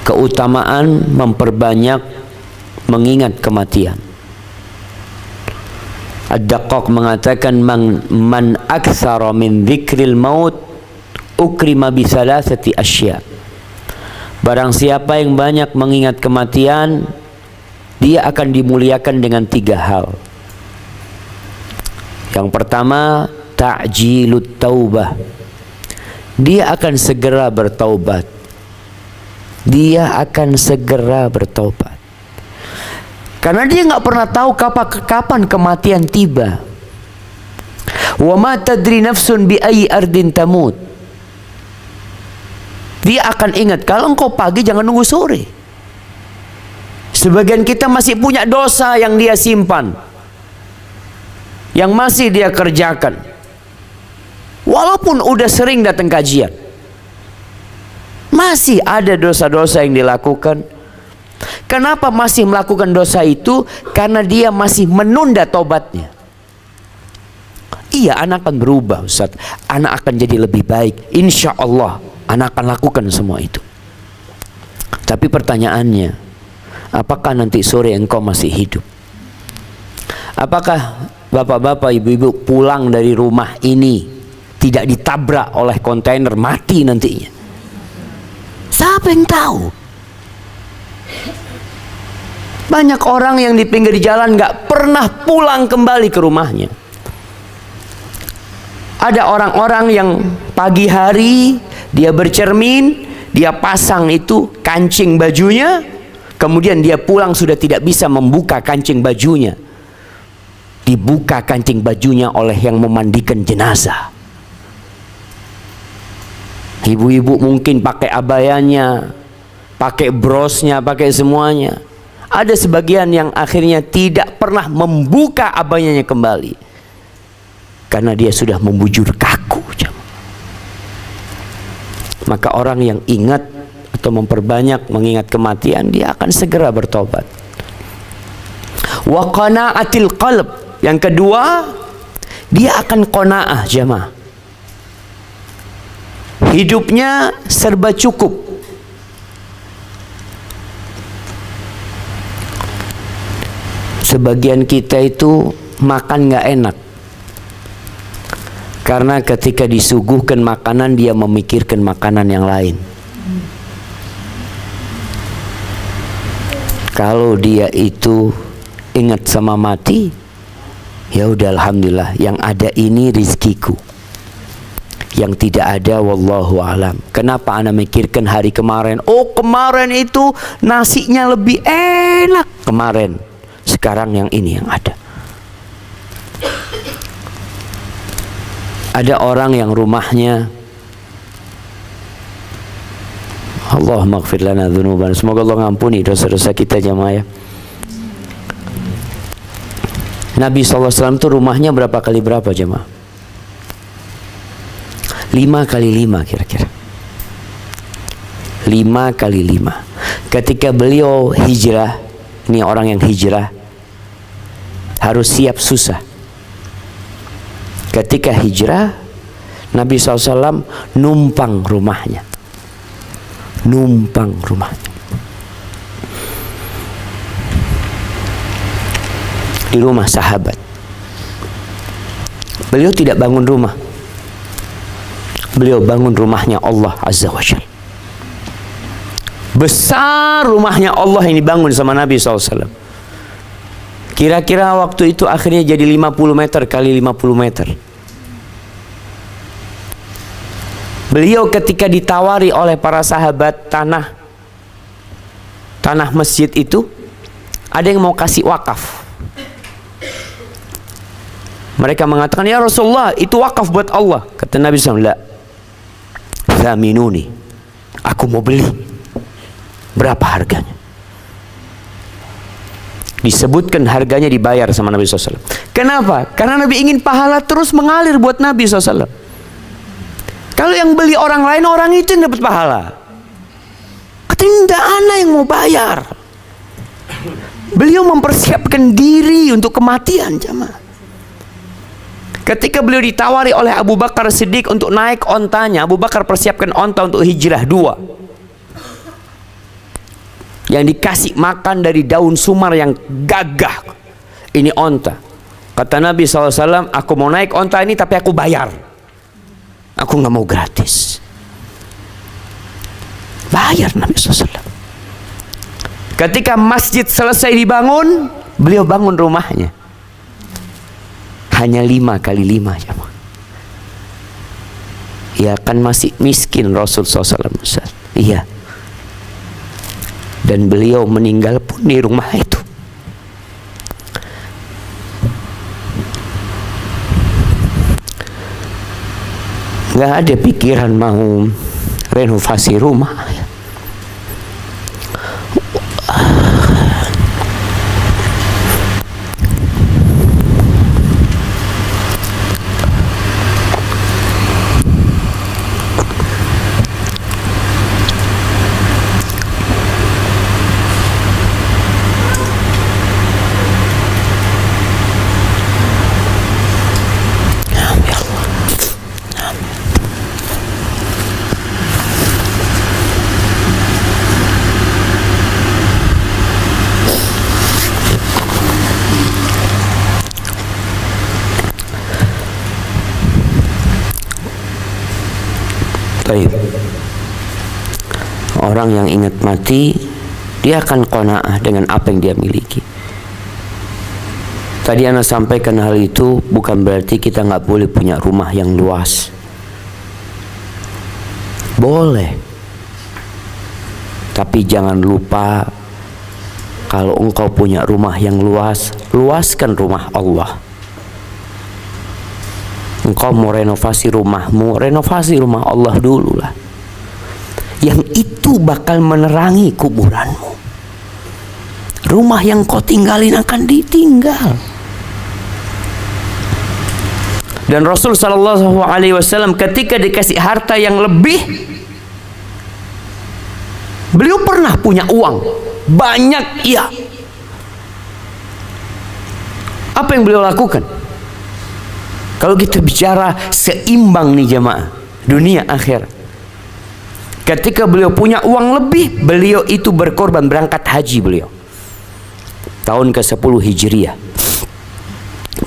keutamaan memperbanyak mengingat kematian. Ad-Daqqaq mengatakan, man aktsara min dzikril maut ukrima bi thalathati asya. Barang siapa yang banyak mengingat kematian, dia akan dimuliakan dengan 3 hal. Yang pertama, ta'jilut taubah. Dia akan segera bertaubat. Dia akan segera bertaubat. Karena dia nggak pernah tahu kapan kematian tiba. Wa ma tadri nafsun bi ayyi ardin tamut. Dia akan ingat, kalau engkau pagi jangan nunggu sore. Sebagian kita masih punya dosa yang dia simpan, yang masih dia kerjakan. Walaupun udah sering datang kajian, masih ada dosa-dosa yang dilakukan. Kenapa masih melakukan dosa itu? Karena dia masih menunda tobatnya. Iya, anak akan berubah, Ustaz. Anak akan jadi lebih baik. Insya Allah, anak akan lakukan semua itu. Tapi pertanyaannya, apakah nanti sore engkau masih hidup? Apakah bapak-bapak, ibu-ibu pulang dari rumah ini tidak ditabrak oleh kontainer mati nantinya? Siapa yang tahu? Banyak orang yang di pinggir jalan nggak pernah pulang kembali ke rumahnya. Ada orang-orang yang pagi hari dia bercermin, dia pasang itu kancing bajunya, kemudian dia pulang sudah tidak bisa membuka kancing bajunya. Dibuka kancing bajunya oleh yang memandikan jenazah. Ibu-ibu mungkin pakai abayanya, pakai brosnya, pakai semuanya. Ada sebagian yang akhirnya tidak pernah membuka abayanya kembali, karena dia sudah membujur kaku. Maka orang yang ingat atau memperbanyak mengingat kematian, dia akan segera bertobat. Wa qana'atil qalb. Yang kedua, dia akan qanaah, jamaah. Hidupnya serba cukup. Sebagian kita itu makan nggak enak, karena ketika disuguhkan makanan dia memikirkan makanan yang lain. Kalau dia itu ingat sama mati, ya udah alhamdulillah, yang ada ini rizkiku. Yang tidak ada wallahu alam. Kenapa ana mikirkan hari kemarin? Oh, kemarin itu nasinya lebih enak kemarin. Sekarang yang ini yang ada. Ada orang yang rumahnya, Allah maghfir lana dzunuban, semoga Allah ngampuni dosa-dosa kita jamaah ya. Nabi SAW itu rumahnya berapa kali berapa jamaah? 5 kali 5 kira-kira. 5 kali 5. Ketika beliau hijrah, ini orang yang hijrah harus siap susah. Ketika hijrah, Nabi SAW numpang rumahnya. Numpang rumahnya. Di rumah sahabat. Beliau tidak bangun rumah. Beliau bangun rumahnya Allah Azza wa Jalla. Besar rumahnya Allah yang dibangun sama Nabi SAW. Kira-kira waktu itu akhirnya jadi 50 meter kali 50 meter. Beliau ketika ditawari oleh para sahabat tanah masjid itu, ada yang mau kasih wakaf. Mereka mengatakan, ya Rasulullah, itu wakaf buat Allah. Kata Nabi SAW, la, thaminuni, aku mau beli. Berapa harganya? Disebutkan harganya, dibayar sama Nabi SAW. Kenapa? Karena Nabi ingin pahala terus mengalir buat Nabi SAW. Kalau yang beli orang lain, orang itu yang dapat pahala. Katanya, enggak, ana yang mau bayar. Beliau mempersiapkan diri untuk kematian, jamaah. Ketika beliau ditawari oleh Abu Bakar Siddiq untuk naik ontanya, Abu Bakar persiapkan onta untuk hijrah 2. Yang dikasih makan dari daun sumar yang gagah. Ini onta. Kata Nabi SAW, aku mau naik onta ini tapi aku bayar. Aku nggak mau gratis. Bayar Nabi SAW. Ketika masjid selesai dibangun, beliau bangun rumahnya. Hanya 5 kali 5 jemaah. Ya kan masih miskin Rasul SAW. Iya. Dan beliau meninggal pun di rumah itu. Nggak ada pikiran mau renovasi rumah. Orang yang ingat mati, dia akan qanaah dengan apa yang dia miliki. Tadi Ana sampaikan hal itu bukan berarti kita nggak boleh punya rumah yang luas. Boleh. Tapi jangan lupa, kalau engkau punya rumah yang luas, luaskan rumah Allah. Engkau mau renovasi rumahmu, renovasi rumah Allah dulu lah. Yang itu bakal menerangi kuburanmu. Rumah yang kau tinggalin akan ditinggal. Dan Rasul sallallahu alaihi wasallam ketika dikasih harta yang lebih, beliau pernah punya uang banyak, iya. Apa yang beliau lakukan? Kalau kita bicara seimbang nih jemaah, dunia akhirat. Ketika beliau punya uang lebih, beliau itu berkorban berangkat haji beliau. Tahun ke-10 Hijriah.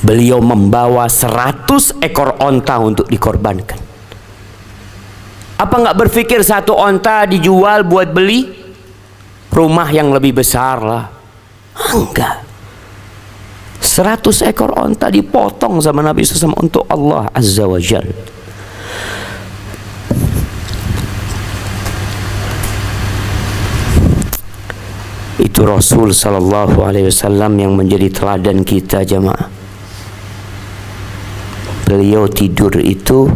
Beliau membawa 100 ekor onta untuk dikorbankan. Apa nggak berpikir satu onta dijual buat beli rumah yang lebih besar lah? Enggak. 100 ekor onta dipotong sama Nabi SAW untuk Allah Azza wa Jalla. Itu Rasul sallallahu alaihi wasallam yang menjadi teladan kita jemaah. Beliau tidur itu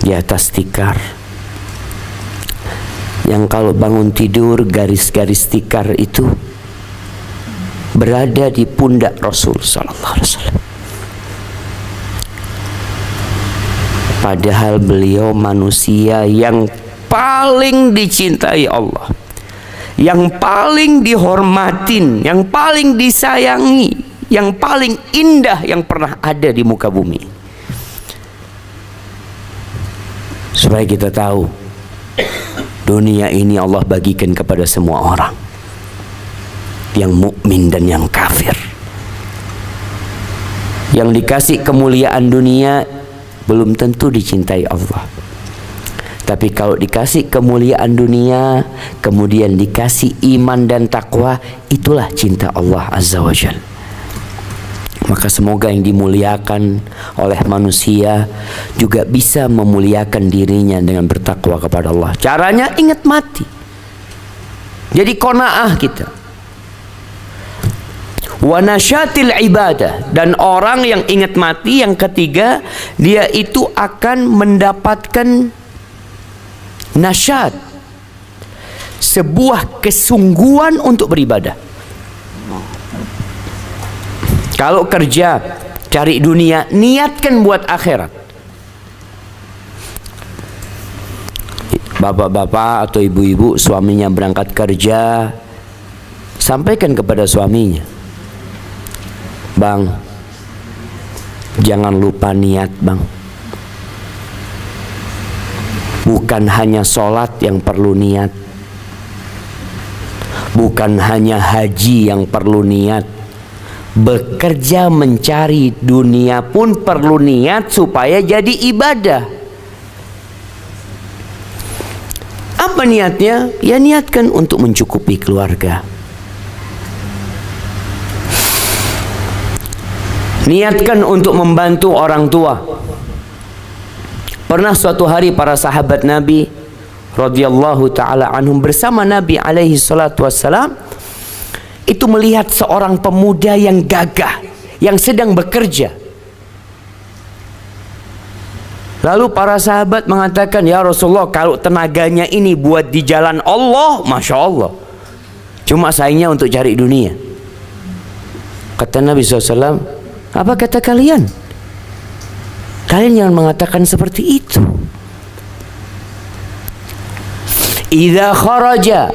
di atas tikar. Yang kalau bangun tidur, garis-garis tikar itu berada di pundak Rasul sallallahu alaihi wasallam. Padahal beliau manusia yang paling dicintai Allah, yang paling dihormatin, yang paling disayangi, yang paling indah yang pernah ada di muka bumi. Supaya kita tahu, dunia ini Allah bagikan kepada semua orang, yang mukmin dan yang kafir. Yang dikasih kemuliaan dunia belum tentu dicintai Allah. Tapi kalau dikasih kemuliaan dunia, kemudian dikasih iman dan takwa, itulah cinta Allah Azza wa Jalla. Maka semoga yang dimuliakan oleh manusia juga bisa memuliakan dirinya dengan bertakwa kepada Allah. Caranya ingat mati. Jadi qanaah kita. Wa nasyatil ibadah. Dan orang yang ingat mati, yang ketiga, dia itu akan mendapatkan nasyad, sebuah kesungguhan untuk beribadah. Kalau kerja cari dunia, niatkan buat akhirat. Bapak-bapak atau ibu-ibu suaminya berangkat kerja, sampaikan kepada suaminya, "Bang, jangan lupa niat, Bang. Bukan hanya sholat yang perlu niat, bukan hanya haji yang perlu niat, bekerja mencari dunia pun perlu niat supaya jadi ibadah." Apa Apa niatnya? Ya niatkan untuk mencukupi keluarga. Niatkan untuk membantu orang tua. Pernah suatu hari para sahabat Nabi radhiyallahu taala anhum bersama Nabi alaihi salatu wassalam itu melihat seorang pemuda yang gagah yang sedang bekerja. Lalu para sahabat mengatakan, ya Rasulullah, kalau tenaganya ini buat di jalan Allah, Masya Allah, cuma sayangnya untuk cari dunia. Kata Nabi SAW, apa kata kalian? Kalian jangan mengatakan seperti itu. Idza kharaja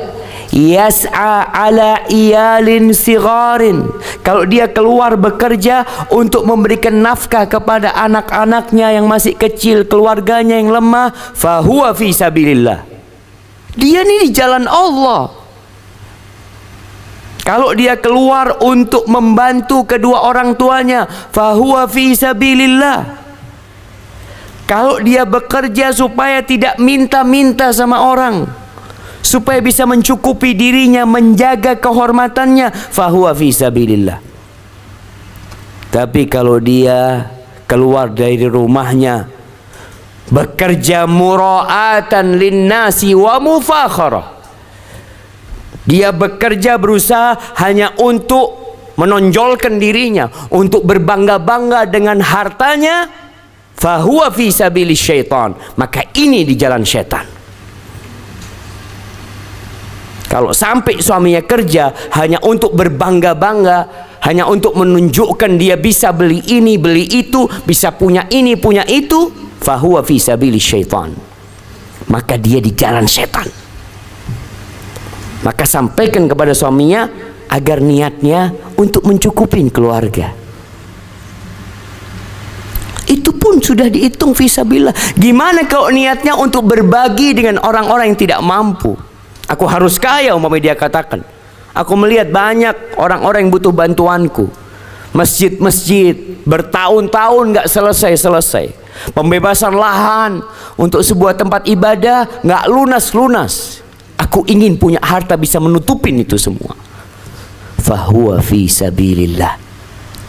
yas'a ala iyalin sigharin, kalau dia keluar bekerja untuk memberikan nafkah kepada anak-anaknya yang masih kecil, keluarganya yang lemah, fahuwa fi sabilillah, dia ini di jalan Allah. Kalau dia keluar untuk membantu kedua orang tuanya, fahuwa fi sabilillah. Kalau dia bekerja supaya tidak minta-minta sama orang, supaya bisa mencukupi dirinya, menjaga kehormatannya, fahuwa fi sabilillah. Tapi kalau dia keluar dari rumahnya bekerja mura'atan linnasi wa mufakharah, dia bekerja berusaha hanya untuk menonjolkan dirinya, untuk berbangga-bangga dengan hartanya, fahuwa fi sabilis syaitan, maka ini di jalan syaitan. Kalau sampai suaminya kerja hanya untuk berbangga-bangga, hanya untuk menunjukkan dia bisa beli ini, beli itu, bisa punya ini, punya itu, fahuwa fi sabilis syaitan, maka dia di jalan setan. Maka sampaikan kepada suaminya agar niatnya untuk mencukupi keluarga. Itu pun sudah dihitung fisabilillah. Gimana kalau niatnya untuk berbagi dengan orang-orang yang tidak mampu? Aku harus kaya, umpamanya dia katakan. Aku melihat banyak orang-orang yang butuh bantuanku. Masjid-masjid bertahun-tahun nggak selesai-selesai. Pembebasan lahan untuk sebuah tempat ibadah nggak lunas-lunas. Aku ingin punya harta bisa menutupin itu semua. Fahuwa fi sabilillah,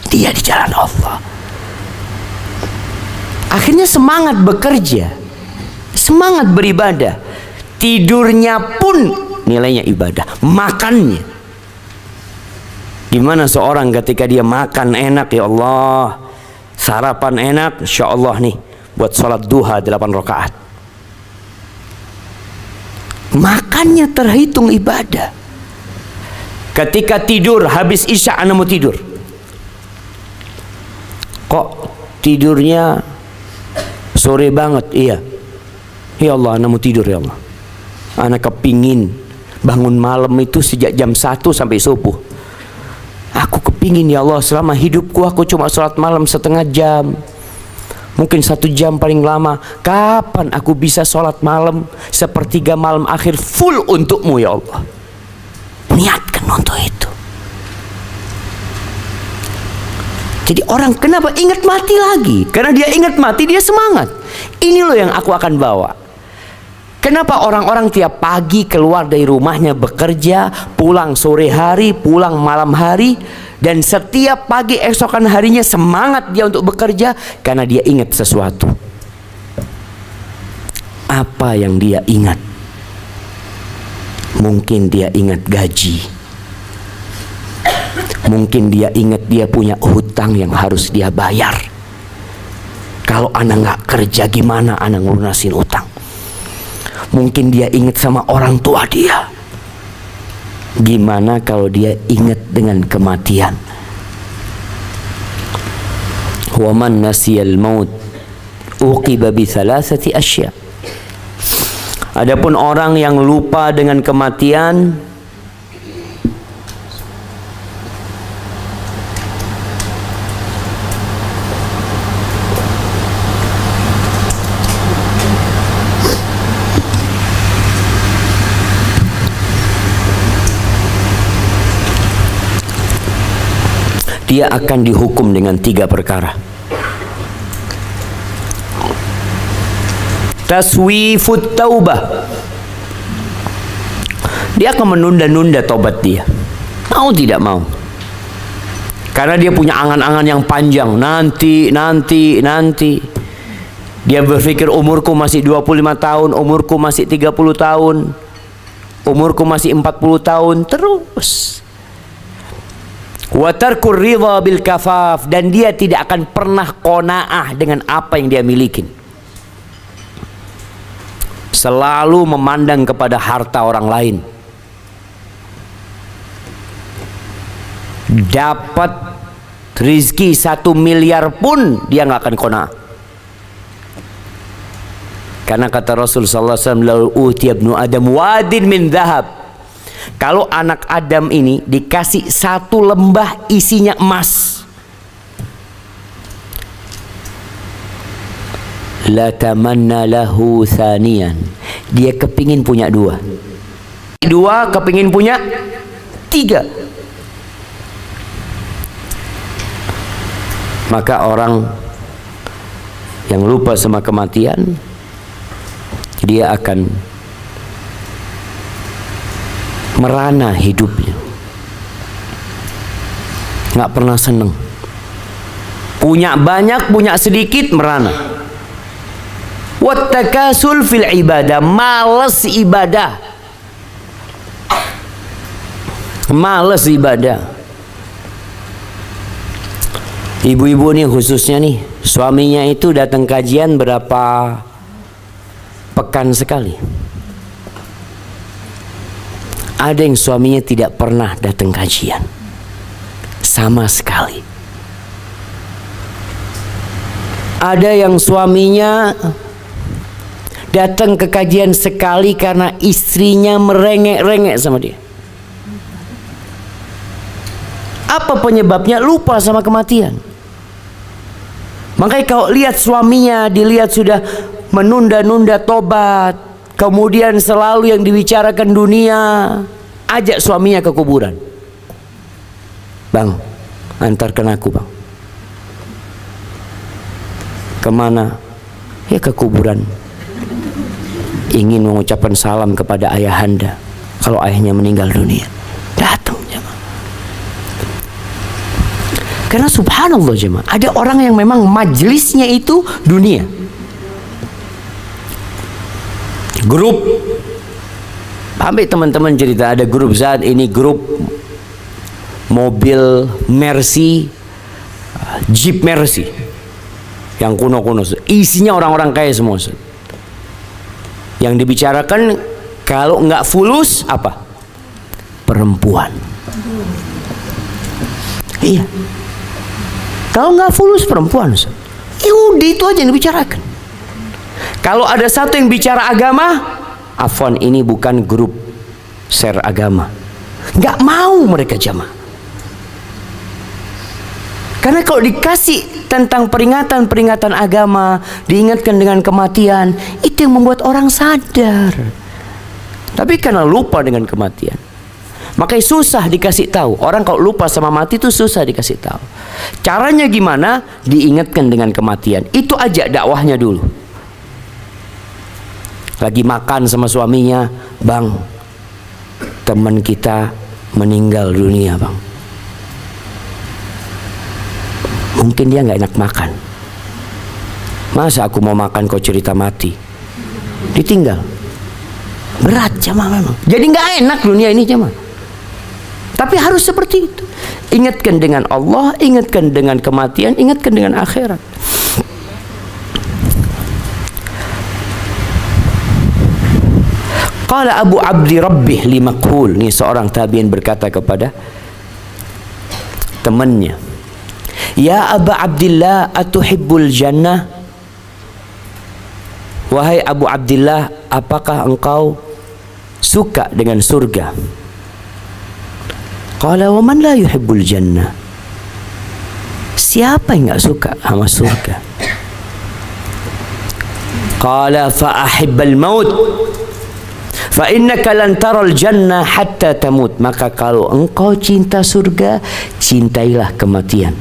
dia di jalan Allah. Akhirnya semangat bekerja, semangat beribadah. Tidurnya pun nilainya ibadah. Makannya, gimana seorang ketika dia makan enak, ya Allah, sarapan enak, insya Allah nih buat sholat duha 8 rakaat. Makannya terhitung ibadah. Ketika tidur habis isya, ana mau tidur, kok tidurnya sore banget? Iya, ya Allah, ana mau tidur ya Allah. Anak kepingin bangun malam itu sejak jam 1 sampai subuh. Aku kepingin ya Allah, selama hidupku aku cuma sholat malam setengah jam, mungkin 1 jam paling lama. Kapan aku bisa sholat malam sepertiga malam akhir full untukmu ya Allah? Niatkan untuk itu. Jadi orang kenapa ingat mati lagi? Karena dia ingat mati, dia semangat. Ini loh yang aku akan bawa. Kenapa orang-orang tiap pagi keluar dari rumahnya bekerja, pulang sore hari, pulang malam hari, dan setiap pagi esokan harinya semangat dia untuk bekerja? Karena dia ingat sesuatu. Apa yang dia ingat? Mungkin dia ingat gaji, mungkin dia ingat dia punya hutang yang harus dia bayar. Kalau anak nggak kerja gimana anak ngurusin utang? Mungkin dia ingat sama orang tua dia. Gimana kalau dia ingat dengan kematian? Wa man nasiyal maut uqiba bi thalathati asya. Adapun orang yang lupa dengan kematian, dia akan dihukum dengan 3 perkara. Taswifut taubah, dia akan menunda-nunda tobat dia. Mau tidak mau. Karena dia punya angan-angan yang panjang. Nanti. Dia berpikir umurku masih 25 tahun, umurku masih 30 tahun, umurku masih 40 tahun. Terus. Wa tarkur ridha bil kafaf, dan dia tidak akan pernah qanaah dengan apa yang dia miliki. Selalu memandang kepada harta orang lain. Dapat rizki 1 miliar pun dia nggak akan qanaah. Karena kata Rasul sallallahu alaihi wasallam, "Lau utiya ibnu Adam wadin min dhahab." Kalau anak Adam ini dikasih 1 lembah isinya emas, la tamanna lahu thaniyan, dia kepingin punya 2, kepingin punya 3. Maka orang yang lupa sama kematian, dia akan merana hidupnya, nggak pernah seneng. Punya banyak, punya sedikit, merana. Wattakasul fil ibadah, males ibadah, males ibadah. Ibu-ibu nih khususnya nih, suaminya itu datang kajian berapa pekan sekali. Ada yang suaminya tidak pernah datang kajian sama sekali. Ada yang suaminya datang ke kajian sekali karena istrinya merengek-rengek sama dia. Apa penyebabnya? Lupa sama kematian. Makanya kalau lihat suaminya, dilihat sudah menunda-nunda tobat, kemudian selalu yang dibicarakan dunia, ajak suaminya ke kuburan. Bang, antarkan aku bang. Kemana? Ya ke kuburan. Ingin mengucapkan salam kepada ayahanda kalau ayahnya meninggal dunia. Datang jemaah. Karena subhanallah jemaah, ada orang yang memang majlisnya itu dunia. Grup, sampai teman-teman cerita ada grup saat ini, grup mobil Mercy, Jeep Mercy yang kuno-kuno, isinya orang-orang kaya semua. Yang dibicarakan kalau nggak fulus apa? Perempuan. Iya. Kalau nggak fulus perempuan. Udah itu aja yang dibicarakan. Kalau ada satu yang bicara agama, afwan, ini bukan grup share agama. Nggak mau mereka jamaah. Karena kalau dikasih tentang peringatan agama, diingatkan dengan kematian, itu yang membuat orang sadar. Tapi karena lupa dengan kematian, makanya susah dikasih tahu. Orang kalau lupa sama mati itu susah dikasih tahu. Caranya gimana? Diingatkan dengan kematian. Itu aja dakwahnya dulu. Lagi makan sama suaminya, bang, teman kita meninggal dunia bang. Mungkin dia nggak enak makan. Masa aku mau makan kau cerita mati? Ditinggal. Berat jemaah memang. Jadi nggak enak dunia ini jemaah. Tapi harus seperti itu. Ingatkan dengan Allah, ingatkan dengan kematian, ingatkan dengan akhirat. Qala Abu Abdi Rabbih li Makhul, ini seorang tabi'in berkata kepada temannya, ya Aba Abdillah, atuhibbul jannah? Wahai Abu Abdillah, apakah engkau suka dengan surga? Qala wa man la yuhibbul jannah? Siapa yang enggak suka sama surga? Qala fa ahibbal maut fa innaka lan taral jannah hatta tamut. Maka kalau engkau cinta surga, cintailah kematian,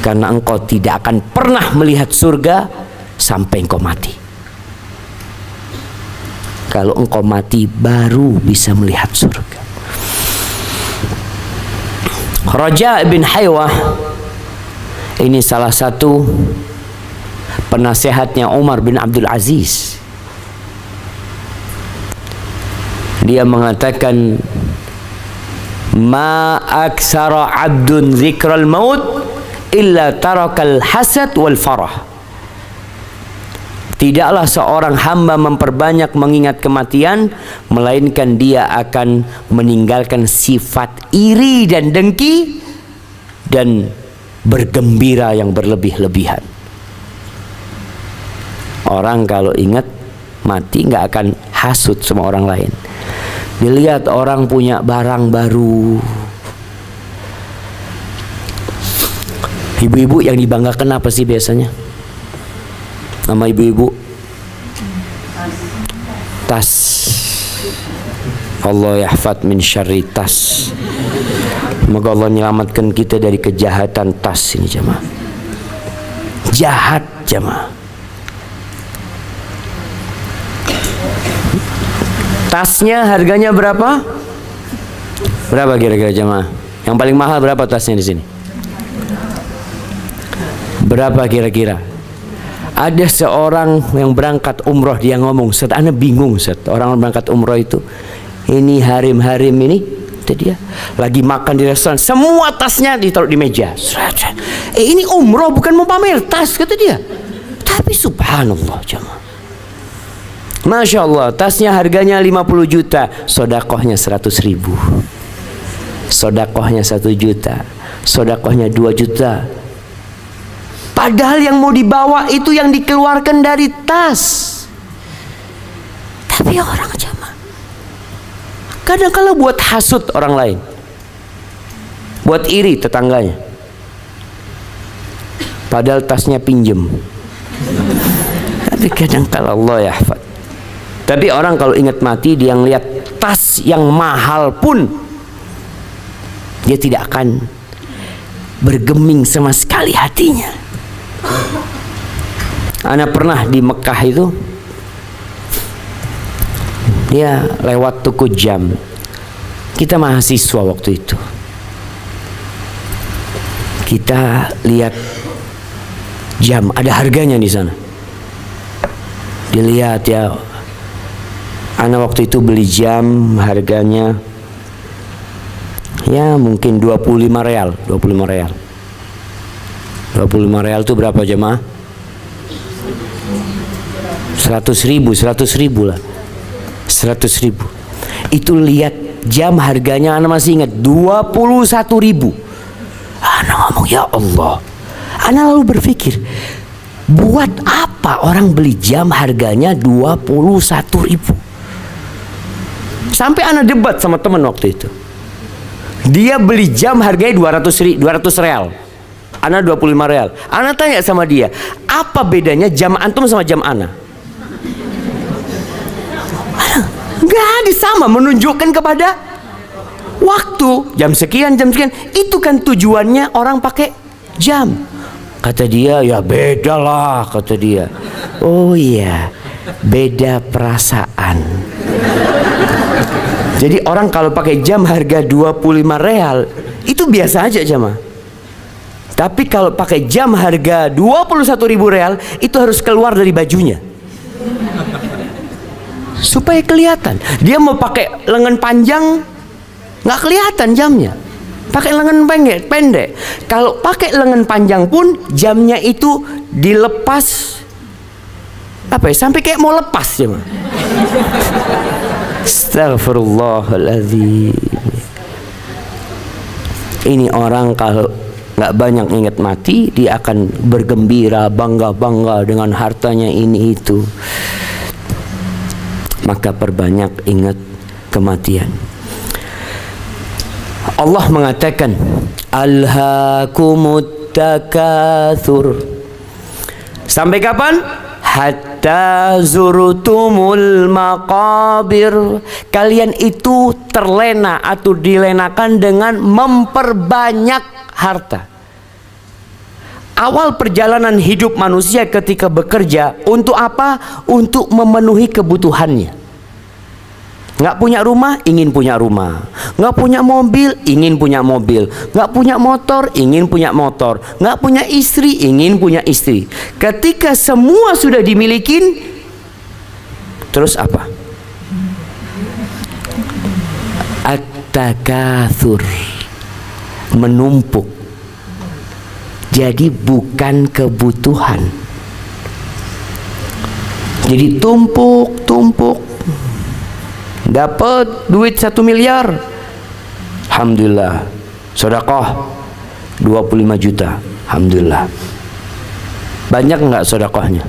karena engkau tidak akan pernah melihat surga sampai engkau mati. Kalau engkau mati baru bisa melihat surga. Raja bin Haywah ini salah satu penasehatnya Umar bin Abdul Aziz. Dia mengatakan, ma aksara abdun zikral maut illa tarakal hasad wal farah. Tidaklah seorang hamba memperbanyak mengingat kematian, melainkan dia akan meninggalkan sifat iri dan dengki dan bergembira yang berlebih-lebihan. Orang kalau ingat mati nggak akan hasut sama orang lain. Dilihat orang punya barang baru, ibu-ibu yang dibanggakan apa sih biasanya? Nama ibu-ibu? Tas. Allah yahfad min syarri tas. Semoga Allah menyelamatkan kita dari kejahatan tas ini jemaah. Jahat jemaah. Tasnya harganya berapa? Berapa kira-kira jemaah? Yang paling mahal berapa tasnya di sini? Berapa kira-kira? Ada seorang yang berangkat umroh, dia ngomong, Ustaz, ana bingung Ustaz, orang berangkat umroh itu, ini harim-harim ini, itu dia lagi makan di restoran, semua tasnya ditaruh di meja. Ini umroh bukan mau pamer tas, kata dia. Tapi subhanallah jemaah, Masya Allah, tasnya harganya 50 juta, sodakohnya 100 ribu, sodakohnya 1 juta, sodakohnya 2 juta. Padahal yang mau dibawa itu yang dikeluarkan dari tas. Tapi orang jemaah kadang kala buat hasut orang lain, buat iri tetangganya, padahal tasnya pinjem. Tapi kadang kala Allah yahfad. Tapi orang kalau ingat mati, dia ngelihat tas yang mahal pun dia tidak akan bergeming sama sekali hatinya. Ana pernah di Mekah itu, dia lewat toko jam. Kita mahasiswa waktu itu. Kita lihat jam, ada harganya di sana. Dilihat ya, ana waktu itu beli jam harganya ya mungkin 25 real, 25 real. 25 real itu berapa jemaah? 100 ribu lah, 100 ribu. Itu lihat jam harganya, ana masih ingat 21 ribu. Ana ngomong ya Allah. Ana lalu berpikir, buat apa orang beli jam harganya 21 ribu? Sampai ana debat sama teman waktu itu. Dia beli jam harganya 200 real. Ana 25 real. Ana tanya sama dia, apa bedanya jam antum sama jam ana? Enggak ada, sama, menunjukkan kepada waktu. Jam sekian. Itu kan tujuannya orang pakai jam. Kata dia, ya beda lah, kata dia. Oh iya, beda perasaan. Jadi orang kalau pakai jam harga 25 real, itu biasa aja jemaah. Tapi kalau pakai jam harga 21 ribu real, itu harus keluar dari bajunya supaya kelihatan. Dia mau pakai lengan panjang, nggak kelihatan jamnya. Pakai lengan pendek. Kalau pakai lengan panjang pun jamnya itu dilepas, apa ya, sampai kayak mau lepas ya. Astagfirullahaladzim. Ini orang kalau nggak banyak ingat mati, dia akan bergembira, bangga dengan hartanya ini itu. Maka perbanyak ingat kematian. Allah mengatakan, alhaakumut takatsur. Sampai kapan? Hatta zurtumul maqabir. Kalian itu terlena atau dilenakan dengan memperbanyak harta. Awal perjalanan hidup manusia ketika bekerja untuk apa? Untuk memenuhi kebutuhannya. Nggak punya rumah, ingin punya rumah. Nggak punya mobil, ingin punya mobil. Nggak punya motor, ingin punya motor. Nggak punya istri, ingin punya istri. Ketika semua sudah dimilikin, terus apa? At-takatsur, menumpuk. Jadi bukan kebutuhan. Jadi tumpuk. Dapat duit 1 miliar, alhamdulillah. Sedekah 25 juta, alhamdulillah. Banyak enggak sedekahnya?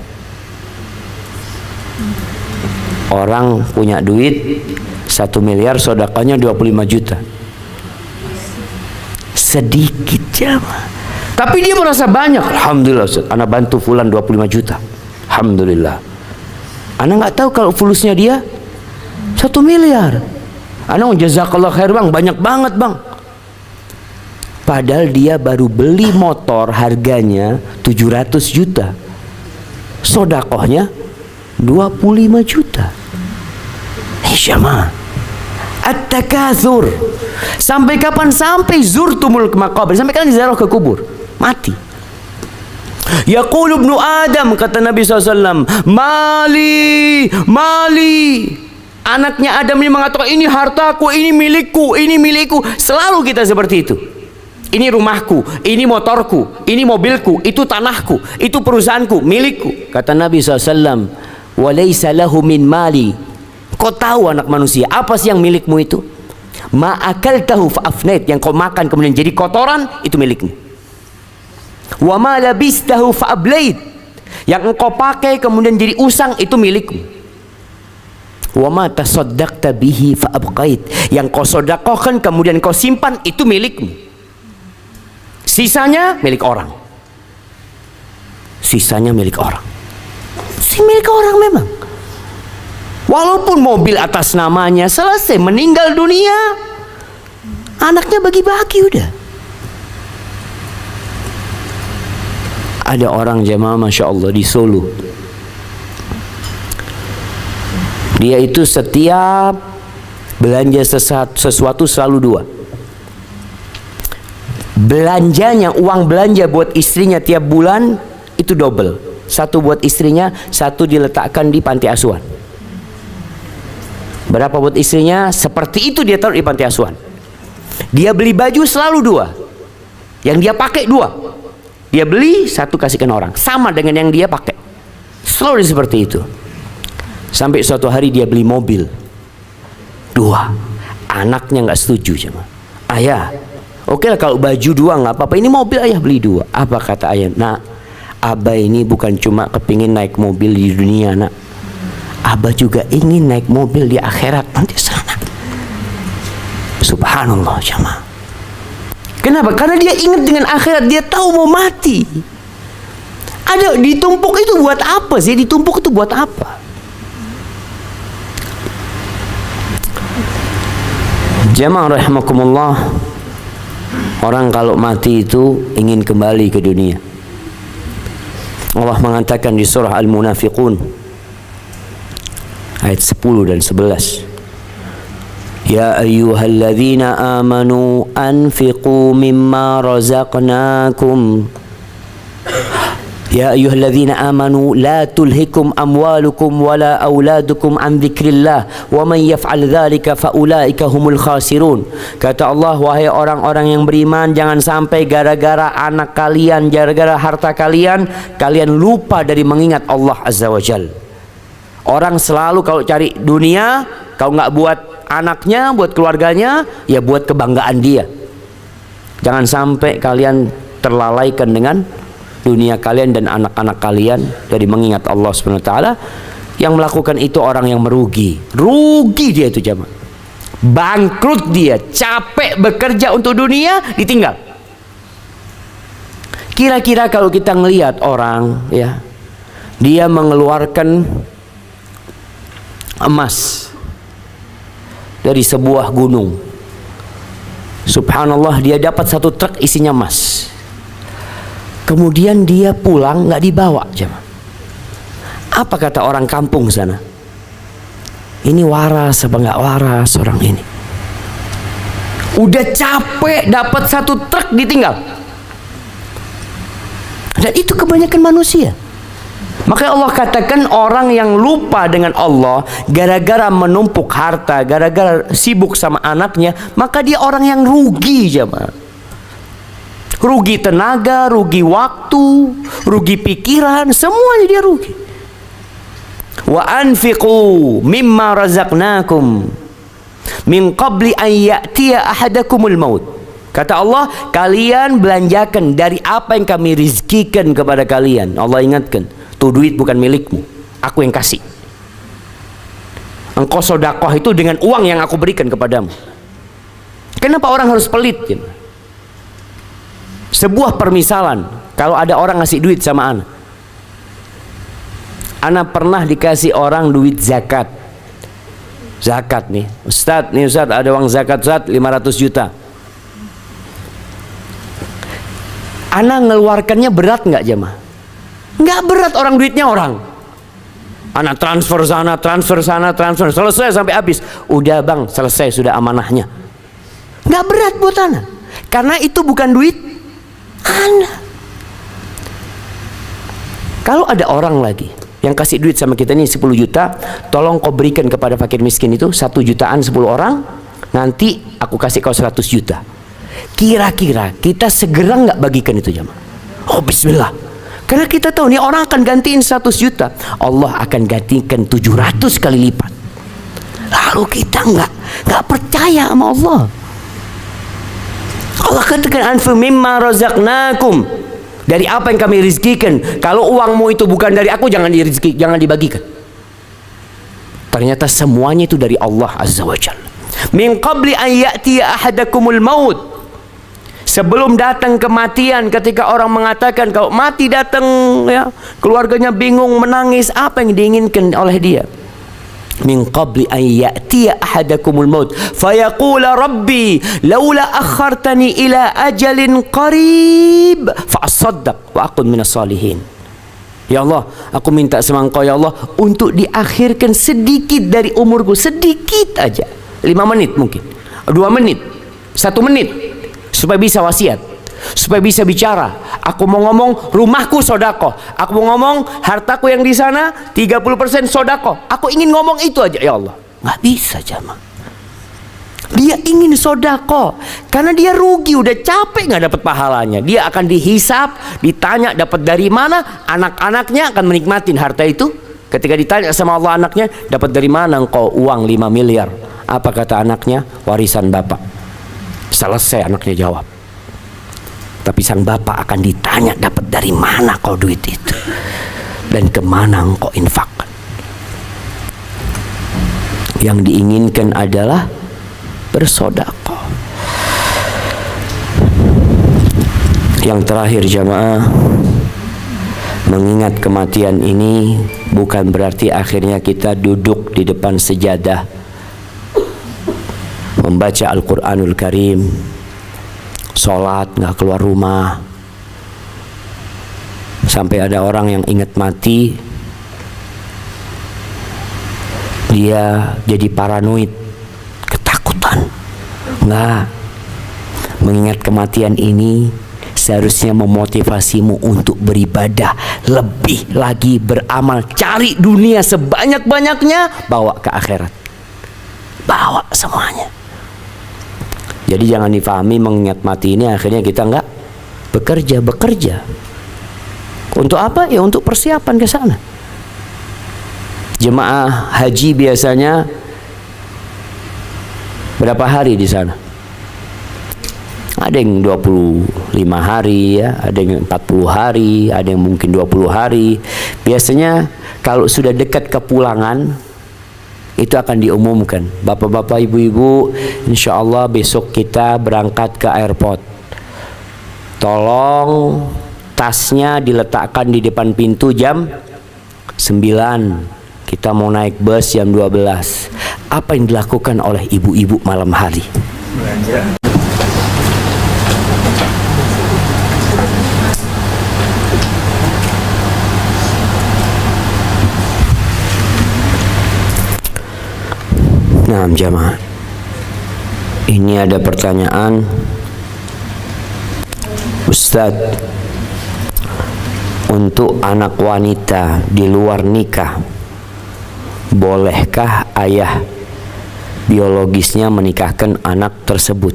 Orang punya duit 1 miliar, sedekahnya 25 juta. Sedikit jamaah. Tapi dia merasa banyak. Alhamdulillah Ustaz, ana bantu fulan 25 juta. Alhamdulillah. Ana enggak tahu kalau fulusnya dia 1 miliar. Ana jazakallah khair bang, banyak banget bang. Padahal dia baru beli motor harganya 700 juta. Sodakohnya 25 juta. Jamaah. At-takatsur. Sampai kapan? Sampai zurtumul maqabir. Sampai kalian ziarah ke kubur. Mati. Yaqulu ibnu Adam, kata Nabi SAW, mali. Anaknya Adam ini mengatakan, ini hartaku, ini milikku. Selalu kita seperti itu. Ini rumahku, ini motorku, ini mobilku, itu tanahku, itu perusahaanku, milikku. Kata Nabi SAW, walaysa lahu min mali. Kau tahu anak manusia, apa sih yang milikmu itu? Ma'akaltahu fa'afnait, yang kau makan kemudian jadi kotoran, itu milikmu. Wa ma labistahu fa'ablait, yang engkau pakai kemudian jadi usang, itu milikmu. Wa ma tasaddaqta bihi fa'abqait, yang kau sedekahkan kemudian kau simpan, itu milikmu. Sisanya milik orang. Sisanya milik orang. Si milik orang memang. Walaupun mobil atas namanya, selesai meninggal dunia, anaknya bagi-bagi udah. Ada orang jemaah Masya Allah di Solo, dia itu setiap belanja sesuatu selalu dua. Belanjanya, uang belanja buat istrinya tiap bulan itu double. Satu buat istrinya, satu diletakkan di panti asuhan. Berapa buat istrinya? Seperti itu dia taruh di panti asuhan. Dia beli baju selalu dua. Yang dia pakai dua. Dia beli satu kasihkan orang. Sama dengan yang dia pakai. Selalu seperti itu. Sampai suatu hari dia beli mobil. Dua. Anaknya nggak setuju sama. Ayah, oke lah kalau baju dua nggak apa-apa. Ini mobil ayah beli dua. Apa kata ayah? Nak, abah ini bukan cuma kepingin naik mobil di dunia nak. Abah juga ingin naik mobil di akhirat nanti sana. Subhanallah jamaah. Kenapa? Karena dia ingat dengan akhirat, dia tahu mau mati. Ada ditumpuk itu buat apa sih? Ditumpuk itu buat apa? Jamaah rahimakumullah. Orang kalau mati itu ingin kembali ke dunia. Allah mengatakan di surah Al-Munafiqun ayat 10 dan 11. Ya ayyuhalladzina amanu anfiqu mimma razaqnakum. Ya ayyuhalladzina amanu la tulhikum amwalukum wala auladukum an dzikrillah wa man yaf'al dzalika faulaika humul khasirun. Kata Allah, wahai orang-orang yang beriman, jangan sampai gara-gara anak kalian, gara-gara harta kalian, kalian lupa dari mengingat Allah Azza wa Jalla. Orang selalu kalau cari dunia, kalau nggak buat anaknya, buat keluarganya, ya buat kebanggaan dia. Jangan sampai kalian terlalaikan dengan dunia kalian dan anak-anak kalian dari mengingat Allah Subhanahu wa taala. Yang melakukan itu orang yang merugi. Rugi dia itu jamaah. Bangkrut dia, capek bekerja untuk dunia, ditinggal. Kira-kira kalau kita ngelihat orang ya, dia mengeluarkan emas dari sebuah gunung, subhanallah, dia dapat satu truk isinya emas. Kemudian dia pulang nggak dibawa jemaah. Apa kata orang kampung sana? Ini waras apa nggak waras orang ini? Udah capek dapat 1 truk ditinggal. Dan itu kebanyakan manusia. Makanya Allah katakan orang yang lupa dengan Allah gara-gara menumpuk harta, gara-gara sibuk sama anaknya, maka dia orang yang rugi, jemaah. Rugi tenaga, rugi waktu, rugi pikiran, semuanya dia rugi. Wa anfiqu mimma razaqnakum min qabli an ya'tiya ahadakumul maut. Kata Allah, kalian belanjakan dari apa yang kami rizkikan kepada kalian. Allah ingatkan, tuh duit bukan milikmu, aku yang kasih. Engkau sodakoh itu dengan uang yang aku berikan kepadamu. Kenapa orang harus pelit? Sebuah permisalan, kalau ada orang ngasih duit sama ana pernah dikasih orang duit zakat. Zakat nih, Ustadz ada uang zakat Ustadz 500 juta. Ana ngeluarkannya berat nggak jemaah? Nggak berat, orang duitnya orang. Ana transfer sana, transfer sana, transfer, selesai sampai habis. Udah bang, selesai sudah amanahnya. Nggak berat buat ana, karena itu bukan duit ana. Kalau ada orang lagi yang kasih duit sama kita nih 10 juta, tolong kau berikan kepada fakir miskin itu 1 jutaan 10 orang, nanti aku kasih kau 100 juta. Kira-kira kita segera nggak bagikan itu jemaah? Oh bismillah. Karena kita tahu nih orang akan gantiin 100 juta, Allah akan gantikan 700 kali lipat. Lalu kita nggak percaya sama Allah. Allah katakan anfu mimma razaqnakum, dari apa yang kami rizkikan. Kalau uangmu itu bukan dari aku, jangan dibagikan. Ternyata semuanya itu dari Allah Azza wa Jalla. Min qabli an ya'tiya ahadakumul maut, sebelum datang kematian. Ketika orang mengatakan kalau mati datang, ya, keluarganya bingung, menangis, apa yang diinginkan oleh dia? Min qabli an ya'tiya ahadakumul maut fayaqula rabbi laula akhartani ila ajalin qarib fa asaddaq wa akun minas salihin. Ya Allah, aku minta sama Engkau ya Allah untuk diakhirkan sedikit dari umurku, sedikit aja, 5 menit mungkin, 2 menit, 1 menit, supaya bisa wasiat, supaya bisa bicara. Aku mau ngomong rumahku sodako, aku mau ngomong hartaku yang di sana 30% sodako. Aku ingin ngomong itu aja ya Allah. Nggak bisa jamaah. Dia ingin sodako karena dia rugi, udah capek nggak dapat pahalanya. Dia akan dihisap, ditanya dapat dari mana. Anak-anaknya akan menikmatin harta itu. Ketika ditanya sama Allah anaknya, dapat dari mana engkau uang 5 miliar? Apa kata anaknya? Warisan bapak. Selesai anaknya jawab. Tapi sang bapak akan ditanya, dapat dari mana kau duit itu dan kemana engkau infakkan. Yang diinginkan adalah bersedekah. Yang terakhir jamaah, mengingat kematian ini bukan berarti akhirnya kita duduk di depan sejadah membaca Al-Quranul Karim, sholat nggak keluar rumah. Sampai ada orang yang ingat mati, dia jadi paranoid, ketakutan. Nggak, mengingat kematian ini seharusnya memotivasimu untuk beribadah lebih lagi, beramal, cari dunia sebanyak-banyaknya, bawa ke akhirat, bawa semuanya. Jadi jangan difahami mengingat mati ini akhirnya kita nggak bekerja. Untuk apa? Ya untuk persiapan ke sana. Jemaah haji biasanya berapa hari di sana? Ada yang 25 hari ya, ada yang 40 hari, ada yang mungkin 20 hari. Biasanya kalau sudah dekat kepulangan, itu akan diumumkan, bapak-bapak, ibu-ibu, insya Allah besok kita berangkat ke airport. Tolong tasnya diletakkan di depan pintu jam 9. Kita mau naik bus jam 12. Apa yang dilakukan oleh ibu-ibu malam hari? Belanja. Nah, jamaah, ini ada pertanyaan, Ustadz, untuk anak wanita di luar nikah, bolehkah ayah biologisnya menikahkan anak tersebut?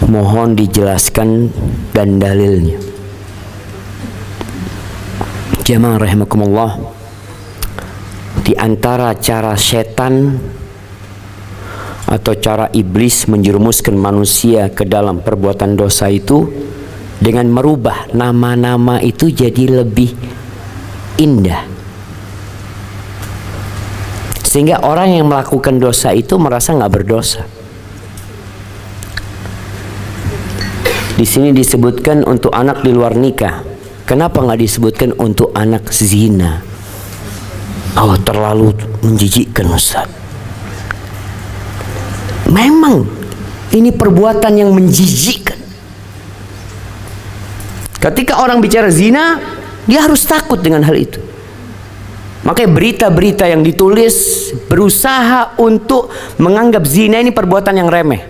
Mohon dijelaskan dan dalilnya. Jamaah rahimakumullah, di antara cara setan atau cara iblis menjerumuskan manusia ke dalam perbuatan dosa itu dengan merubah nama-nama itu jadi lebih indah, sehingga orang yang melakukan dosa itu merasa nggak berdosa. Di sini disebutkan untuk anak di luar nikah. Kenapa nggak disebutkan untuk anak zina? Oh, terlalu menjijikkan, Ustaz. Memang ini perbuatan yang menjijikkan. Ketika orang bicara zina, dia harus takut dengan hal itu. Makanya berita-berita yang ditulis berusaha untuk menganggap zina ini perbuatan yang remeh.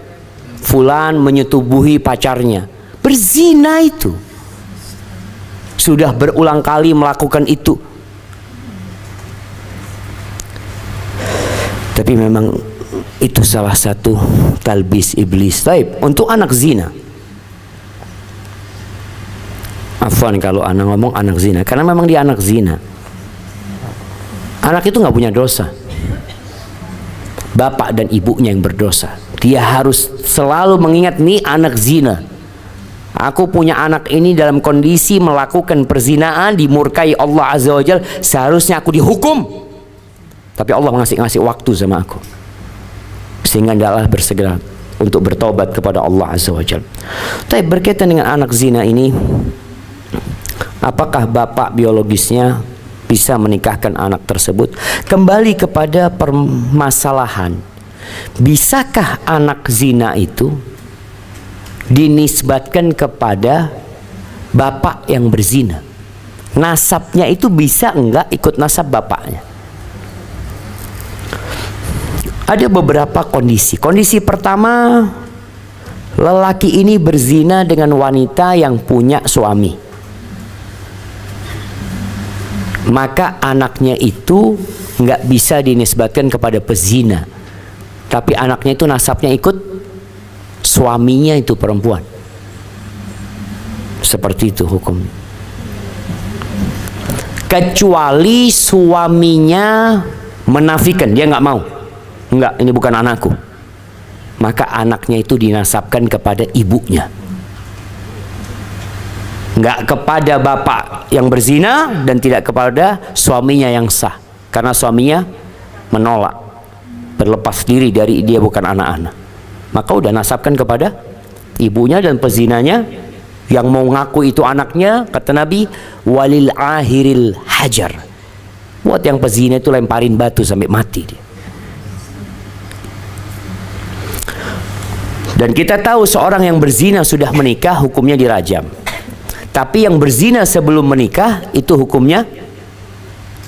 Fulan menyetubuhi pacarnya, berzina itu. Sudah berulang kali melakukan itu. Tapi memang itu salah satu talbis iblis. Baik, untuk anak zina. Afwan kalau anak ngomong anak zina, karena memang dia anak zina. Anak itu nggak punya dosa. Bapak dan ibunya yang berdosa. Dia harus selalu mengingat, nih anak zina. Aku punya anak ini dalam kondisi melakukan perzinaan, dimurkai Allah Azza wa Jalla, seharusnya aku dihukum. Tapi Allah ngasih waktu sama aku, sehingga adalah bersegera untuk bertobat kepada Allah Azza wa Jalla. Tapi berkaitan dengan anak zina ini, apakah bapak biologisnya bisa menikahkan anak tersebut? Kembali kepada permasalahan, bisakah anak zina itu dinisbatkan kepada bapak yang berzina? Nasabnya itu bisa enggak ikut nasab bapaknya? Ada beberapa kondisi. Kondisi pertama, lelaki ini berzina dengan wanita yang punya suami. Maka anaknya itu enggak bisa dinisbatkan kepada pezina, tapi anaknya itu nasabnya ikut suaminya itu perempuan. Seperti itu hukum. Kecuali suaminya menafikan, dia nggak mau, nggak, ini bukan anakku, maka anaknya itu dinasabkan kepada ibunya, nggak kepada bapak yang berzina dan tidak kepada suaminya yang sah, karena suaminya menolak, berlepas diri dari dia bukan anak-anak. Maka udah nasabkan kepada ibunya, dan pezinanya yang mau ngaku itu anaknya, kata Nabi, walil ahiril hajar. Buat yang pezina itu lemparin batu sampai mati dia. Dan kita tahu seorang yang berzina sudah menikah hukumnya dirajam. Tapi yang berzina sebelum menikah itu hukumnya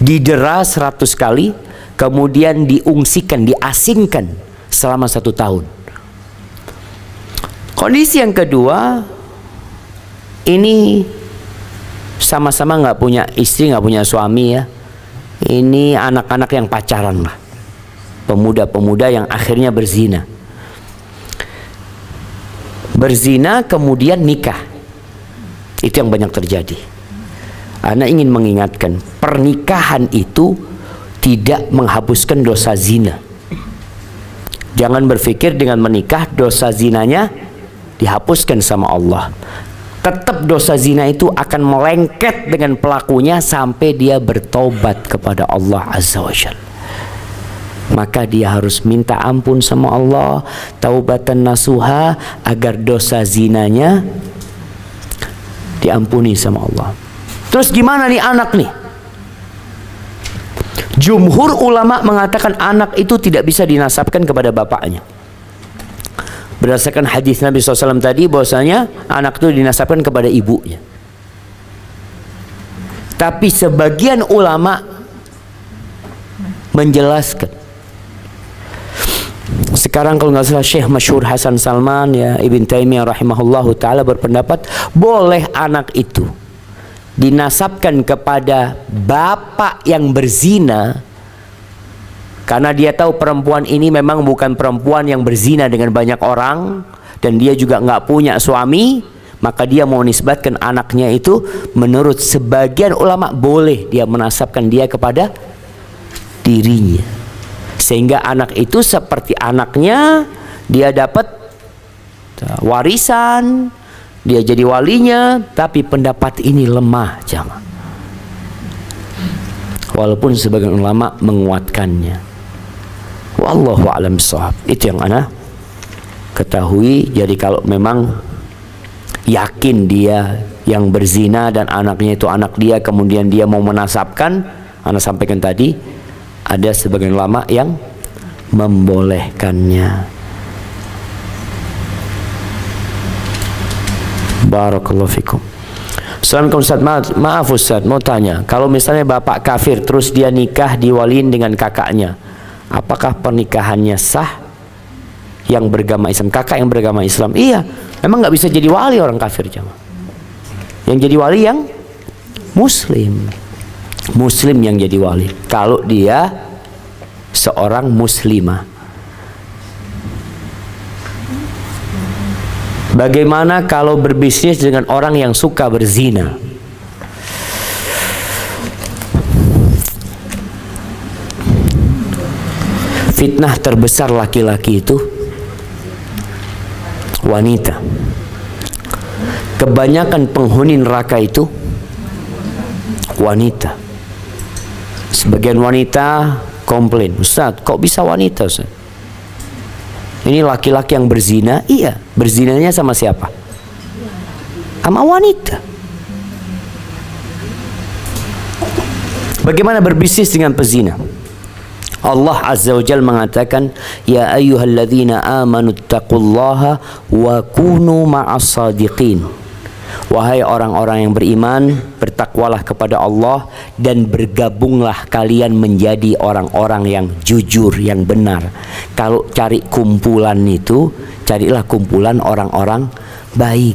didera 100 kali, kemudian diungsikan, diasingkan selama 1 tahun. Kondisi yang kedua, ini sama-sama nggak punya istri, nggak punya suami ya. Ini anak-anak yang pacaran lah, pemuda-pemuda yang akhirnya berzina. Berzina kemudian nikah, itu yang banyak terjadi. Ana ingin mengingatkan, pernikahan itu tidak menghapuskan dosa zina. Jangan berpikir dengan menikah dosa zinanya dihapuskan sama Allah. Tetap dosa zina itu akan melengket dengan pelakunya sampai dia bertobat kepada Allah Azza wa Jalla. Maka dia harus minta ampun sama Allah, taubatan nasuha, agar dosa zinanya diampuni sama Allah. Terus gimana nih anak nih? Jumhur ulama mengatakan anak itu tidak bisa dinasabkan kepada bapaknya. Berdasarkan hadis Nabi SAW tadi, bahwasanya anak itu dinasabkan kepada ibunya. Tapi sebagian ulama menjelaskan Sekarang kalau nggak salah Syekh Masyhur Hasan Salman ya, Ibn Taimiyah rahimahullahu taala berpendapat boleh anak itu dinasabkan kepada bapak yang berzina karena dia tahu perempuan ini memang bukan perempuan yang berzina dengan banyak orang dan dia juga nggak punya suami, maka dia mau nisbatkan anaknya itu menurut sebagian ulama boleh dia menasabkan dia kepada dirinya, sehingga anak itu seperti anaknya, dia dapat warisan, dia jadi walinya. Tapi pendapat ini lemah jamaah, walaupun sebagian ulama menguatkannya. Wallahu a'lam bishawab. Itu yang ana ketahui. Jadi kalau memang yakin dia yang berzina dan anaknya itu anak dia, kemudian dia mau menasabkan, ana sampaikan tadi ada sebagian ulama yang membolehkannya. Barakallahu fikum. Assalamualaikum Ustaz, maaf Ustaz, mau tanya, kalau misalnya bapak kafir terus dia nikah diwaliin dengan kakaknya, apakah pernikahannya sah? Yang beragama Islam, kakak yang beragama Islam, iya, memang nggak bisa jadi wali orang kafir jamaah. Yang jadi wali yang muslim, muslim yang jadi wali kalau dia seorang muslimah. Bagaimana kalau berbisnis dengan orang yang suka berzina? Fitnah terbesar laki-laki itu wanita. Kebanyakan penghuni neraka itu wanita. Sebagian wanita komplain, Ustaz, kok bisa wanita Ustaz? Ini laki-laki yang berzina. Iya, berzinanya sama siapa? Sama wanita. Bagaimana berbisnis dengan pezina? Allah Azza wa Jalla mengatakan, ya ayyuhalladzina amanu taqullaha wa kunu ma'as sadiqin. Wahai orang-orang yang beriman, bertakwalah kepada Allah dan bergabunglah kalian menjadi orang-orang yang jujur, yang benar. Kalau cari kumpulan itu, carilah kumpulan orang-orang baik.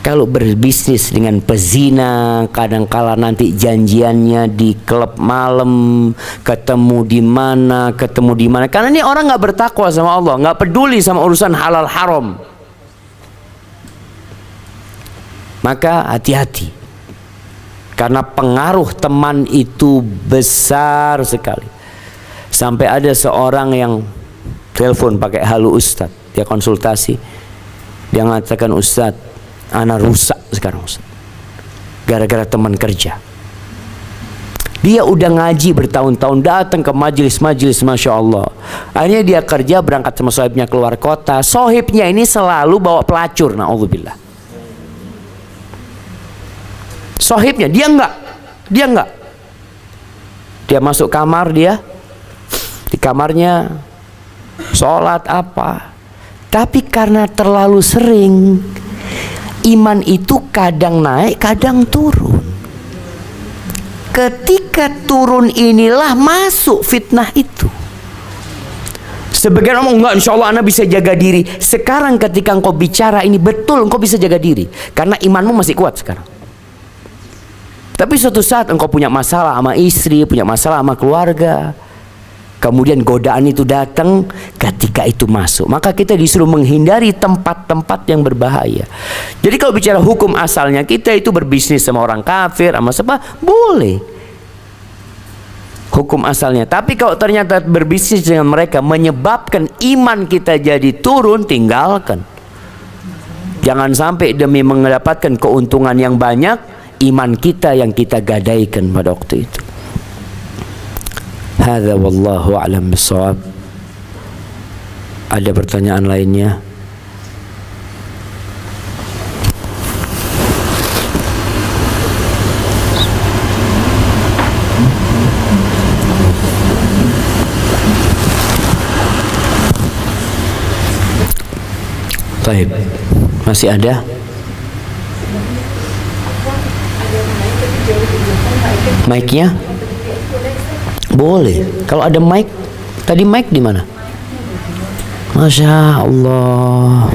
Kalau berbisnis dengan pezina, kadangkala nanti janjiannya di klub malam, ketemu di mana. Karena ini orang nggak bertakwa sama Allah, nggak peduli sama urusan halal haram. Maka hati-hati, karena pengaruh teman itu besar sekali. Sampai ada seorang yang telepon pakai halo Ustadz, dia konsultasi, dia mengatakan, Ustadz, ana rusak sekarang Ustaz, gara-gara teman kerja. Dia udah ngaji bertahun-tahun, datang ke majelis-majelis, Masya Allah. Akhirnya dia kerja, berangkat sama sohibnya keluar kota. Sohibnya ini selalu bawa pelacur, na'udzubillah. Sohibnya, dia enggak. Dia masuk kamar, dia di kamarnya sholat apa. Tapi karena terlalu sering, iman itu kadang naik, kadang turun. Ketika turun inilah masuk fitnah itu. Sebagian orang enggak, insya Allah anak bisa jaga diri. Sekarang ketika engkau bicara ini betul, engkau bisa jaga diri karena imanmu masih kuat sekarang. Tapi suatu saat engkau punya masalah sama istri, punya masalah sama keluarga, kemudian godaan itu datang, ketika itu masuk, maka kita disuruh menghindari tempat-tempat yang berbahaya. Jadi kalau bicara hukum asalnya, kita itu berbisnis sama orang kafir, sama siapa, boleh hukum asalnya. Tapi kalau ternyata berbisnis dengan mereka menyebabkan iman kita jadi turun, tinggalkan. Jangan sampai demi mendapatkan keuntungan yang banyak, iman kita yang kita gadaikan pada waktu itu. Hadza wallahu a'lam bishawab. Ada pertanyaan lainnya? Baik. Masih ada? Mic-nya? Boleh. Kalau ada mic, tadi mic di mana? Masya Allah.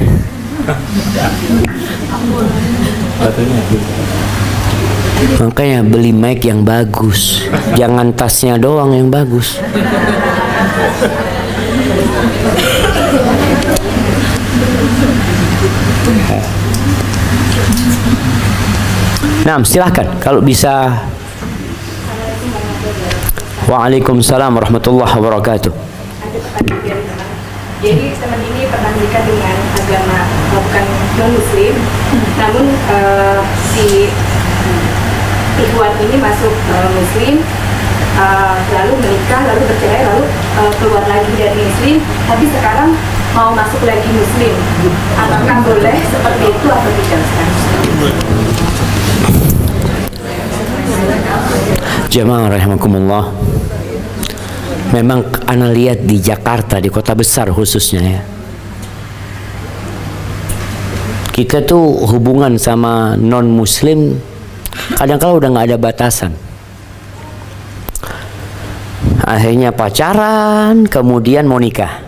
Makanya beli mic yang bagus, jangan tasnya doang yang bagus. Nah, silahkan kalau bisa. Waalaikumsalam warahmatullahi wabarakatuh. Jadi teman ini pernah menikah dengan agama bukan non muslim, namun si ikhwan ini masuk muslim, lalu menikah, lalu bercerai, lalu keluar lagi dari muslim, tapi sekarang mau masuk lagi muslim. Apakah boleh seperti itu atau tidak? Jemaah rahimakumullah. Memang ana lihat di Jakarta, di kota besar khususnya ya, kita tuh hubungan sama non muslim kadang-kala udah nggak ada batasan. Akhirnya pacaran, kemudian mau nikah.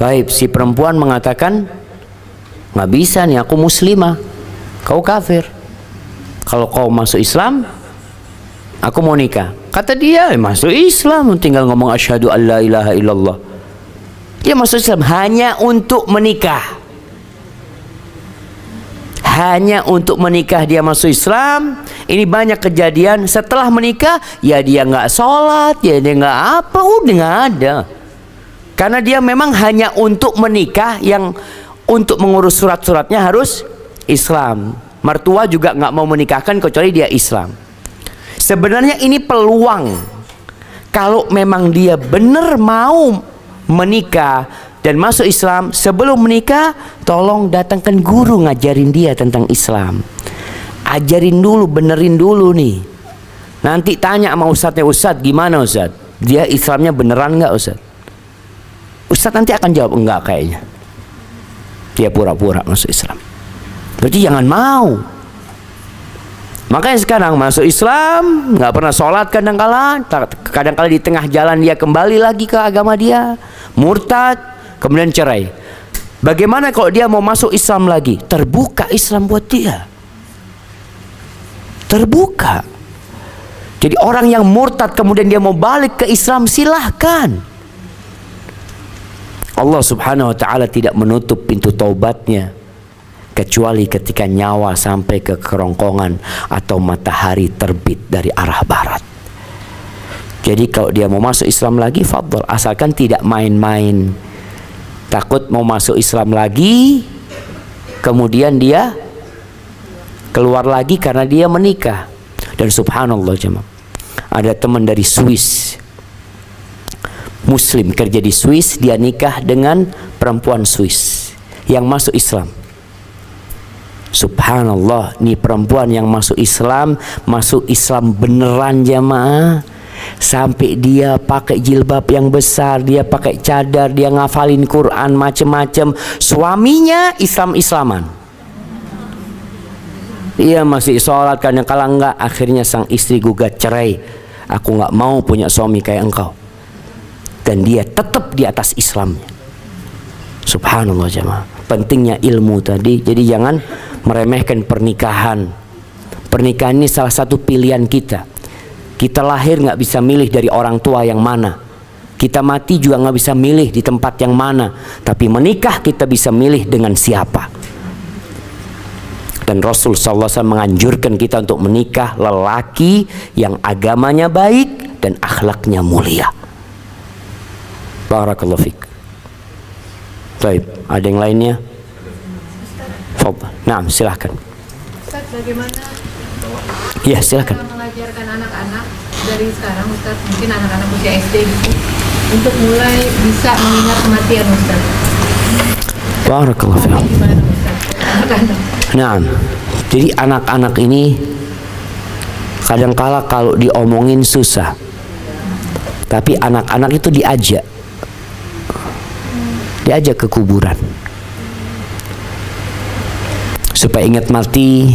Taib, si perempuan mengatakan, nggak bisa nih, aku muslimah, kau kafir. Kalau kau masuk Islam, aku mau nikah. Kata dia, masuk Islam, tinggal ngomong asyhadu an la ilaha illallah. Dia masuk Islam hanya untuk menikah. Hanya untuk menikah dia masuk Islam. Ini banyak kejadian setelah menikah, ya dia nggak sholat, ya dia nggak apa, udah nggak ada. Karena dia memang hanya untuk menikah, yang untuk mengurus surat-suratnya harus Islam. Mertua juga nggak mau menikahkan kecuali dia Islam. Sebenarnya ini peluang. Kalau memang dia benar mau menikah dan masuk Islam, sebelum menikah tolong datangkan guru ngajarin dia tentang Islam. Ajarin dulu, benerin dulu nih. Nanti tanya sama ustadznya, ustadz gimana ustadz? Dia Islamnya beneran nggak ustadz? Ustadz nanti akan jawab enggak kayaknya. Dia pura-pura masuk Islam. Berarti jangan mau. Makanya sekarang masuk Islam, nggak pernah sholat kadang-kala di tengah jalan dia kembali lagi ke agama dia, murtad, kemudian cerai. Bagaimana kalau dia mau masuk Islam lagi? Terbuka Islam buat dia. Terbuka. Jadi orang yang murtad kemudian dia mau balik ke Islam, silahkan. Allah subhanahu wa ta'ala tidak menutup pintu taubatnya kecuali ketika nyawa sampai ke kerongkongan atau matahari terbit dari arah barat. Jadi kalau dia mau masuk Islam lagi, fadhol, asalkan tidak main-main. Takut mau masuk Islam lagi, kemudian dia keluar lagi karena dia menikah. Dan subhanallah jemaah, ada teman dari Swiss, Muslim, kerja di Swiss, dia nikah dengan perempuan Swiss yang masuk Islam. Subhanallah, nih perempuan yang masuk Islam beneran jamaah. Sampai dia pakai jilbab yang besar, dia pakai cadar, dia ngafalin Quran macem-macem. Suaminya Islam-Islaman. Dia masih sholat, kadang-kala enggak. Akhirnya sang istri gugat cerai. Aku nggak mau punya suami kayak engkau. Dan dia tetap di atas Islamnya. Subhanallah jamaah. Pentingnya ilmu tadi. Jadi jangan meremehkan pernikahan. Pernikahan ini salah satu pilihan kita. Kita lahir nggak bisa milih dari orang tua yang mana. Kita mati juga nggak bisa milih di tempat yang mana. Tapi menikah kita bisa milih dengan siapa. Dan Rasul SAW menganjurkan kita untuk menikah lelaki yang agamanya baik dan akhlaknya mulia. Barakallahu fiik. Baik, ada yang lainnya? Nah, silahkan. Ustaz, bagaimana ya silahkan mengajarkan anak-anak dari sekarang, Ustaz, mungkin anak-anak usia SD gitu, untuk mulai bisa mengingat kematian, Ustaz? Barakallahu fiik. Gimana, Ustaz? Anak-anak. Nah, jadi anak-anak ini kadangkala kalau diomongin susah, tapi anak-anak itu diajak ke kuburan supaya ingat mati.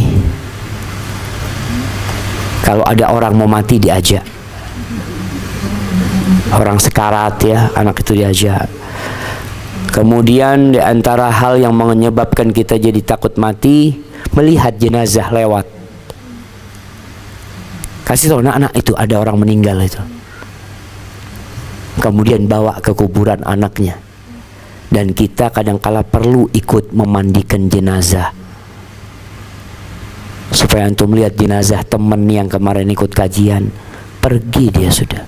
Kalau ada orang mau mati diajak, orang sekarat ya, anak itu diajak. Kemudian di antara hal yang menyebabkan kita jadi takut mati, melihat jenazah lewat. Kasih tahu anak-anak itu ada orang meninggal itu. Kemudian bawa ke kuburan anaknya. Dan kita kadangkala perlu ikut memandikan jenazah. Supaya antum lihat jenazah teman yang kemarin ikut kajian, pergi dia sudah.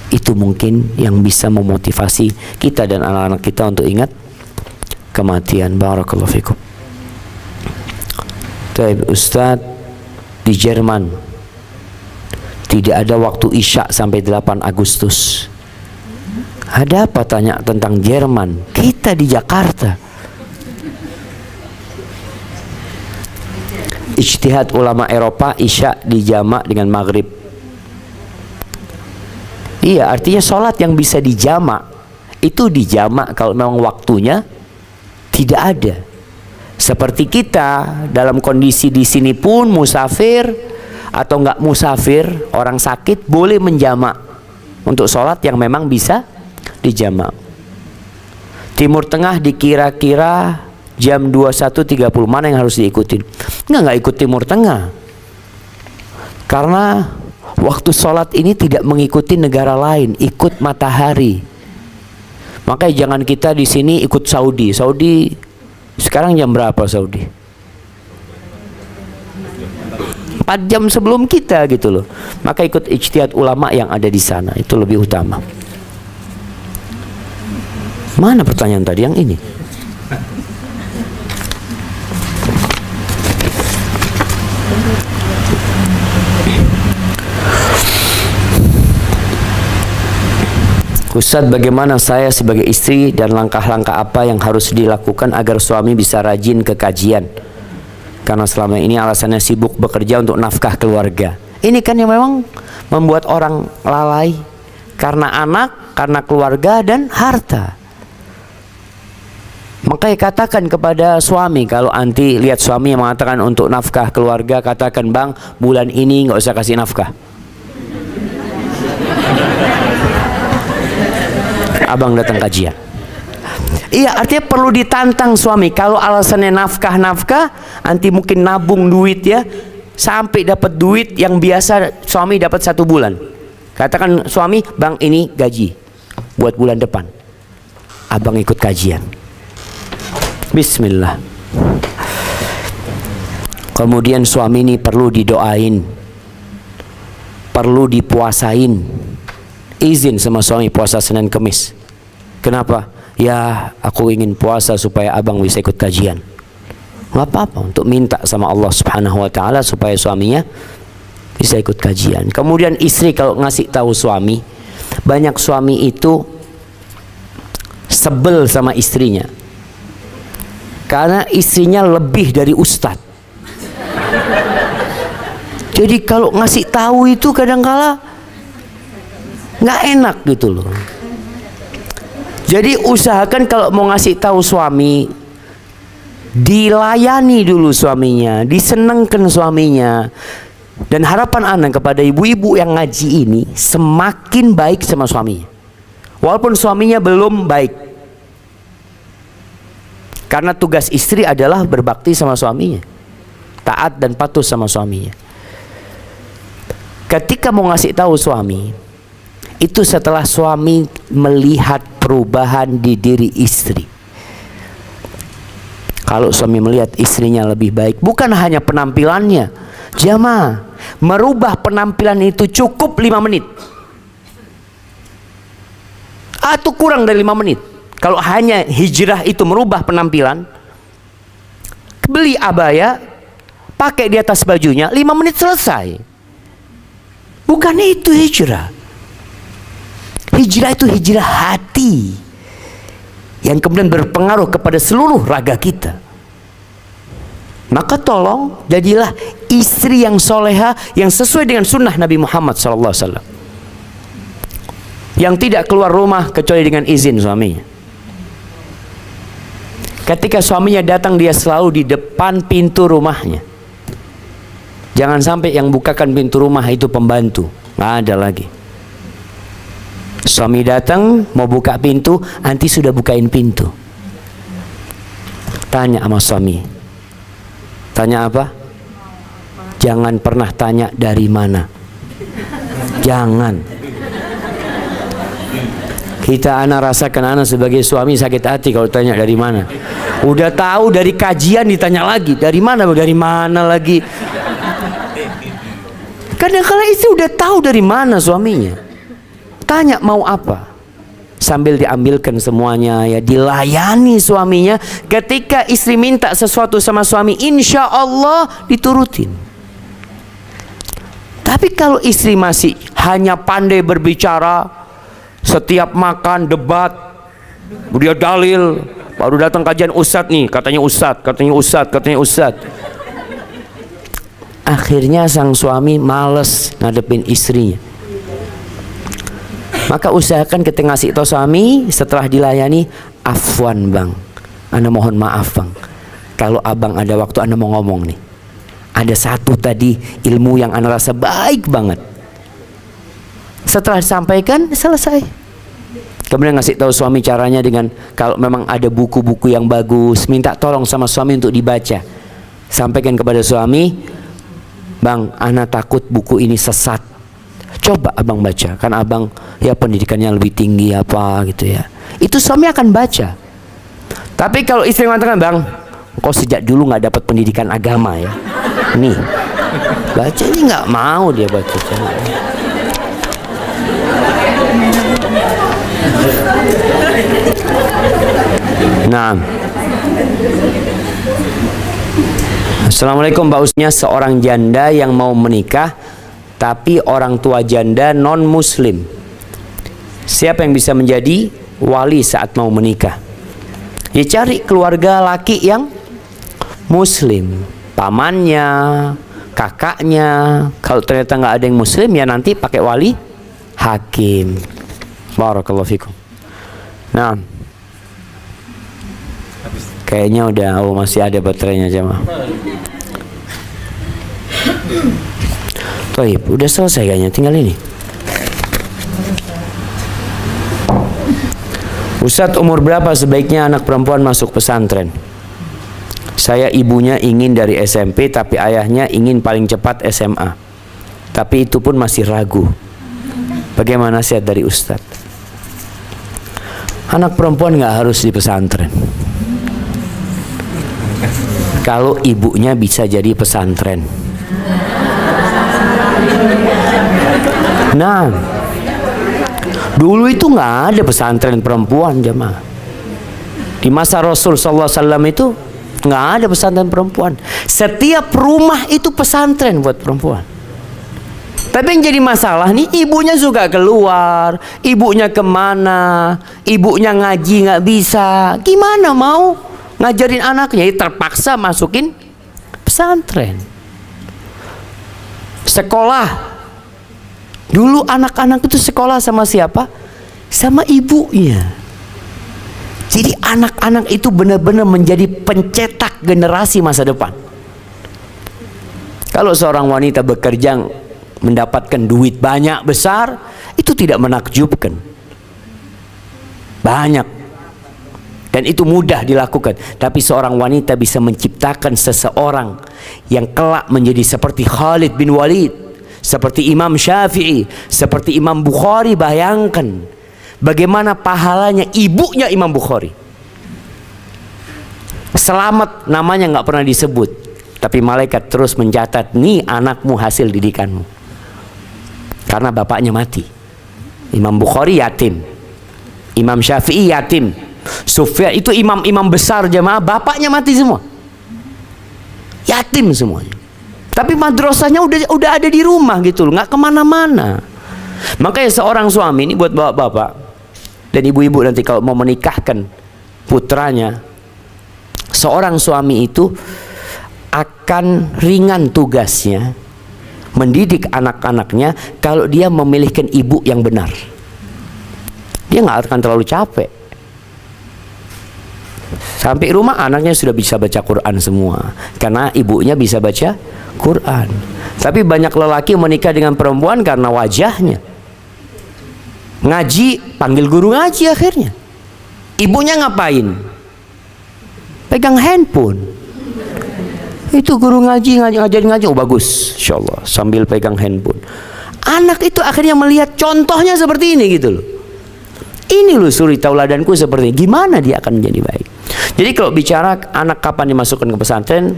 Itu mungkin yang bisa memotivasi kita dan anak-anak kita untuk ingat kematian. Barakallahu fikum. Taib Ustaz, di Jerman tidak ada waktu Isya sampai 8 Agustus. Ada apa tanya tentang Jerman? Kita di Jakarta. Ijtihad ulama Eropa, Isya dijamak dengan Maghrib. Iya, artinya sholat yang bisa dijamak itu dijamak kalau memang waktunya tidak ada. Seperti kita dalam kondisi di sini pun musafir atau enggak musafir, orang sakit boleh menjamak untuk sholat yang memang bisa dijamak. Timur Tengah dikira-kira jam 21.30, mana yang harus diikutin? Enggak ikut Timur Tengah, karena waktu sholat ini tidak mengikuti negara lain, ikut matahari. Makanya jangan kita di sini ikut Saudi. Saudi sekarang jam berapa Saudi? 4 jam sebelum kita gitu loh. Maka ikut ijtihad ulama yang ada di sana, itu lebih utama. Mana pertanyaan tadi yang ini? Ustaz, bagaimana saya sebagai istri dan langkah-langkah apa yang harus dilakukan agar suami bisa rajin ke kajian? Karena selama ini alasannya sibuk bekerja untuk nafkah keluarga. Ini kan yang memang membuat orang lalai, karena anak, karena keluarga dan harta. Makanya katakan kepada suami, kalau anti lihat suami yang mengatakan untuk nafkah keluarga, katakan, bang, bulan ini nggak usah kasih nafkah. Abang datang kajian. Iya, artinya perlu ditantang suami. Kalau alasannya nafkah, anti mungkin nabung duit ya, sampai dapat duit yang biasa suami dapat 1 bulan. Katakan suami, bang, ini gaji buat bulan depan, abang ikut kajian. Bismillah. Kemudian suami ini perlu didoain, perlu dipuasain. Izin sama suami puasa Senin Kemis. Kenapa? Ya, aku ingin puasa supaya abang bisa ikut kajian. Nggak apa-apa, untuk minta sama Allah Subhanahu wa ta'ala supaya suaminya bisa ikut kajian. Kemudian istri kalau ngasih tahu suami, banyak suami itu sebel sama istrinya karena istrinya lebih dari ustadz. Jadi kalau ngasih tahu itu kadang-kala nggak enak gitu loh. Jadi usahakan kalau mau ngasih tahu suami, dilayani dulu suaminya, disenengkan suaminya. Dan harapan anak kepada ibu-ibu yang ngaji ini semakin baik sama suaminya, walaupun suaminya belum baik. Karena tugas istri adalah berbakti sama suaminya, taat dan patuh sama suaminya. Ketika mau ngasih tahu suami, itu setelah suami melihat perubahan di diri istri. Kalau suami melihat istrinya lebih baik, bukan hanya penampilannya, jamaah, merubah penampilan itu cukup 5 menit atau kurang dari 5 menit. Kalau hanya hijrah itu merubah penampilan, beli abaya, pakai di atas bajunya, 5 menit selesai. Bukan itu hijrah. Hijrah itu hijrah hati yang kemudian berpengaruh kepada seluruh raga kita. Maka tolong jadilah istri yang soleha, yang sesuai dengan sunnah Nabi Muhammad SAW, yang tidak keluar rumah kecuali dengan izin suaminya. Ketika suaminya datang, dia selalu di depan pintu rumahnya. Jangan sampai yang bukakan pintu rumah itu pembantu, nggak ada lagi. Suami datang mau buka pintu, anti sudah bukain pintu. Tanya sama suami. Tanya apa? Jangan pernah tanya dari mana. Jangan. Ana rasakan sebagai suami sakit hati kalau tanya dari mana. Udah tahu dari kajian ditanya lagi, dari mana lagi. Kadang-kala istri udah tahu dari mana suaminya. Tanya mau apa, sambil diambilkan semuanya, ya dilayani suaminya. Ketika istri minta sesuatu sama suami, insya Allah diturutin. Tapi kalau istri masih hanya pandai berbicara, setiap makan debat, dia dalil, baru datang kajian ustadz nih, katanya ustadz. Akhirnya sang suami males ngadepin istrinya. Maka usahakan kita ngasih tahu suami setelah dilayani, afwan bang, ana mohon maaf bang, kalau abang ada waktu ana mau ngomong nih, ada satu tadi ilmu yang ana rasa baik banget. Setelah disampaikan, selesai. Kemudian ngasih tahu suami caranya dengan, kalau memang ada buku-buku yang bagus, minta tolong sama suami untuk dibaca. Sampaikan kepada suami, bang, ana takut buku ini sesat, coba abang baca, kan abang ya pendidikannya lebih tinggi apa gitu ya. Itu suami akan baca. Tapi kalau istri mengatakan, bang, kok sejak dulu nggak dapat pendidikan agama ya, nih baca, ini nggak mau dia baca. Nah, Assalamualaikum Pak Ustaz. Seorang janda yang mau menikah tapi orang tua janda non muslim, siapa yang bisa menjadi wali saat mau menikah? Ya cari keluarga laki yang muslim, pamannya, kakaknya. Kalau ternyata nggak ada yang muslim, ya nanti pakai wali hakim. Barakallahu fikum. Nah, kayaknya udah, masih ada baterainya jemaah. Baik, udah selesai kayaknya, tinggal ini. Ustadz, umur berapa sebaiknya anak perempuan masuk pesantren? Saya ibunya ingin dari SMP, tapi ayahnya ingin paling cepat SMA. Tapi itu pun masih ragu. Bagaimana nasihat dari Ustadz? Anak perempuan nggak harus di pesantren. Kalau ibunya bisa jadi pesantren. Nah, dulu itu nggak ada pesantren perempuan jemaah. Di masa Rasul SAW itu nggak ada pesantren perempuan. Setiap rumah itu pesantren buat perempuan. Tapi yang jadi masalah nih, ibunya suka keluar, ibunya kemana, ibunya ngaji nggak bisa, gimana mau ngajarin anaknya? Terpaksa masukin pesantren. Sekolah, dulu anak-anak itu sekolah sama siapa? Sama ibunya. Jadi anak-anak itu benar-benar menjadi pencetak generasi masa depan. Kalau seorang wanita bekerja mendapatkan duit banyak besar, itu tidak menakjubkan. Banyak, dan itu mudah dilakukan. Tapi seorang wanita bisa menciptakan seseorang yang kelak menjadi seperti Khalid bin Walid, seperti Imam Syafi'i, seperti Imam Bukhari. Bayangkan bagaimana pahalanya ibunya Imam Bukhari. Selamat namanya nggak pernah disebut, tapi malaikat terus mencatat, nih anakmu hasil didikanmu. Karena bapaknya mati. Imam Bukhari yatim, Imam Syafi'i yatim, Sufyan itu imam-imam besar jemaah, bapaknya mati semua, yatim semuanya. Tapi madrasahnya udah ada di rumah gitu loh, nggak kemana-mana. Makanya seorang suami ini buat bapak-bapak dan ibu-ibu nanti kalau mau menikahkan putranya, seorang suami itu akan ringan tugasnya mendidik anak-anaknya kalau dia memilihkan ibu yang benar. Dia nggak akan terlalu capek. Sampai rumah anaknya sudah bisa baca Quran semua, karena ibunya bisa baca Quran. Tapi banyak lelaki menikah dengan perempuan karena wajahnya. Ngaji, panggil guru ngaji akhirnya. Ibunya ngapain? Pegang handphone. Itu guru ngajarin ngaji, oh bagus, insyaallah, sambil pegang handphone. Anak itu akhirnya melihat contohnya seperti ini gitu loh. Ini loh suri tauladanku seperti ini. Gimana dia akan menjadi baik? Jadi kalau bicara anak kapan dimasukkan ke pesantren,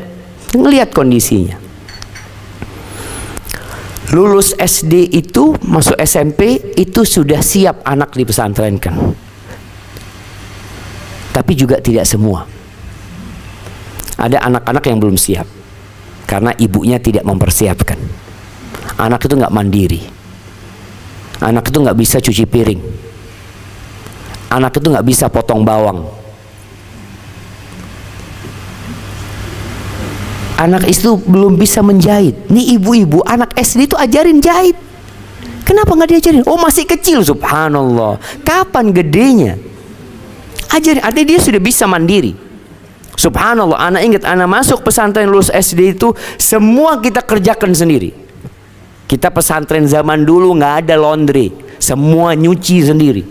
ngelihat kondisinya. Lulus SD itu masuk SMP itu sudah siap anak dipesantrenkan. Tapi juga tidak semua. Ada anak-anak yang belum siap karena ibunya tidak mempersiapkan. Anak itu nggak mandiri. Anak itu nggak bisa cuci piring. Anak itu nggak bisa potong bawang. Anak itu belum bisa menjahit. Nih ibu-ibu, anak SD itu ajarin jahit. Kenapa nggak diajarin? Oh masih kecil, subhanallah. Kapan gedenya? Ajarin, artinya dia sudah bisa mandiri. Subhanallah, anak ingat, anak masuk pesantren lulus SD itu semua kita kerjakan sendiri. Kita pesantren zaman dulu nggak ada laundry, semua nyuci sendiri.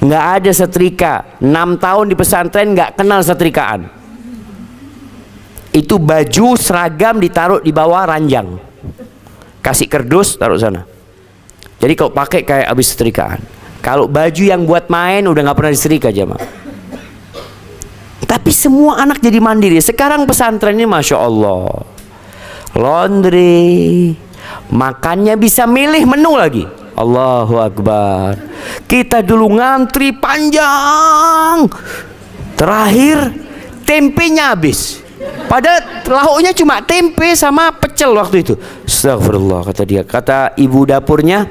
Nggak ada setrika. 6 tahun di pesantren nggak kenal setrikaan. Itu baju seragam ditaruh di bawah ranjang, kasih kerdus taruh sana. Jadi kalau pakai kayak habis setrikaan. Kalau baju yang buat main udah nggak pernah disetrika jemaah. Tapi semua anak jadi mandiri. Sekarang pesantren ini masya Allah, laundry, makannya bisa milih menu lagi. Allahu Akbar. Kita dulu ngantri panjang, terakhir tempenya habis. Padahal lauknya cuma tempe sama pecel waktu itu. Astagfirullah, kata dia. Kata ibu dapurnya,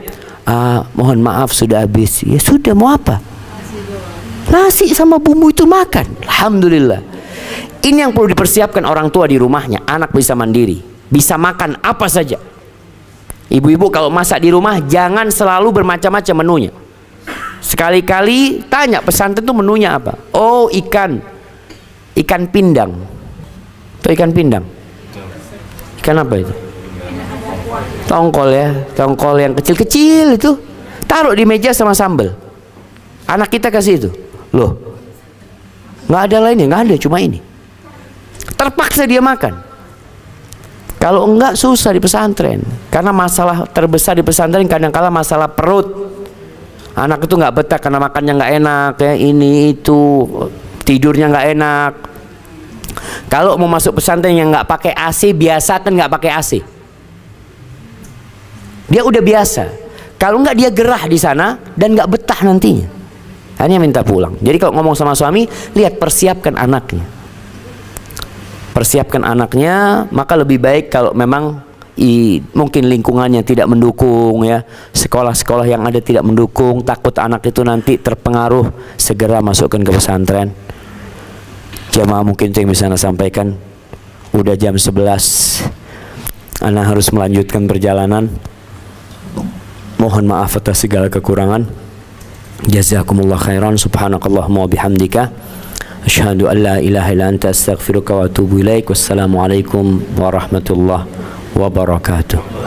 mohon maaf sudah habis. Ya sudah, mau apa? Nasi sama bumbu itu makan. Alhamdulillah. Ini yang perlu dipersiapkan orang tua di rumahnya. Anak bisa mandiri, bisa makan apa saja. Ibu-ibu kalau masak di rumah jangan selalu bermacam-macam menunya. Sekali-kali tanya pesantren itu menunya apa. Oh, ikan pindang. Itu ikan pindang. Ikan apa itu? Tongkol ya, tongkol yang kecil-kecil itu. Taruh di meja sama sambal. Anak kita kasih itu. Loh, nggak ada lainnya, nggak ada, cuma ini. Terpaksa dia makan. Kalau enggak susah di pesantren. Karena masalah terbesar di pesantren kadang-kala masalah perut. Anak itu nggak betah karena makannya nggak enak, ya ini itu, tidurnya nggak enak. Kalau mau masuk pesantren yang nggak pakai AC, biasakan nggak pakai AC. Dia udah biasa. Kalau nggak dia gerah di sana dan nggak betah nantinya. Hanya minta pulang. Jadi kalau ngomong sama suami, lihat persiapkan anaknya. Persiapkan anaknya, maka lebih baik kalau memang mungkin lingkungannya tidak mendukung ya, sekolah-sekolah yang ada tidak mendukung, takut anak itu nanti terpengaruh, segera masukkan ke pesantren. Jamaah mungkin itu yang bisa Anda sampaikan. Udah jam 11, Anda harus melanjutkan perjalanan. Mohon maaf atas segala kekurangan. Jazakumullah khairan. Subhanakallahumma wa bihamdika asyhadu an la ilaha illa anta astaghfiruka wa atubu ilaik. Wassalamualaikum warahmatullahi wabarakatuh.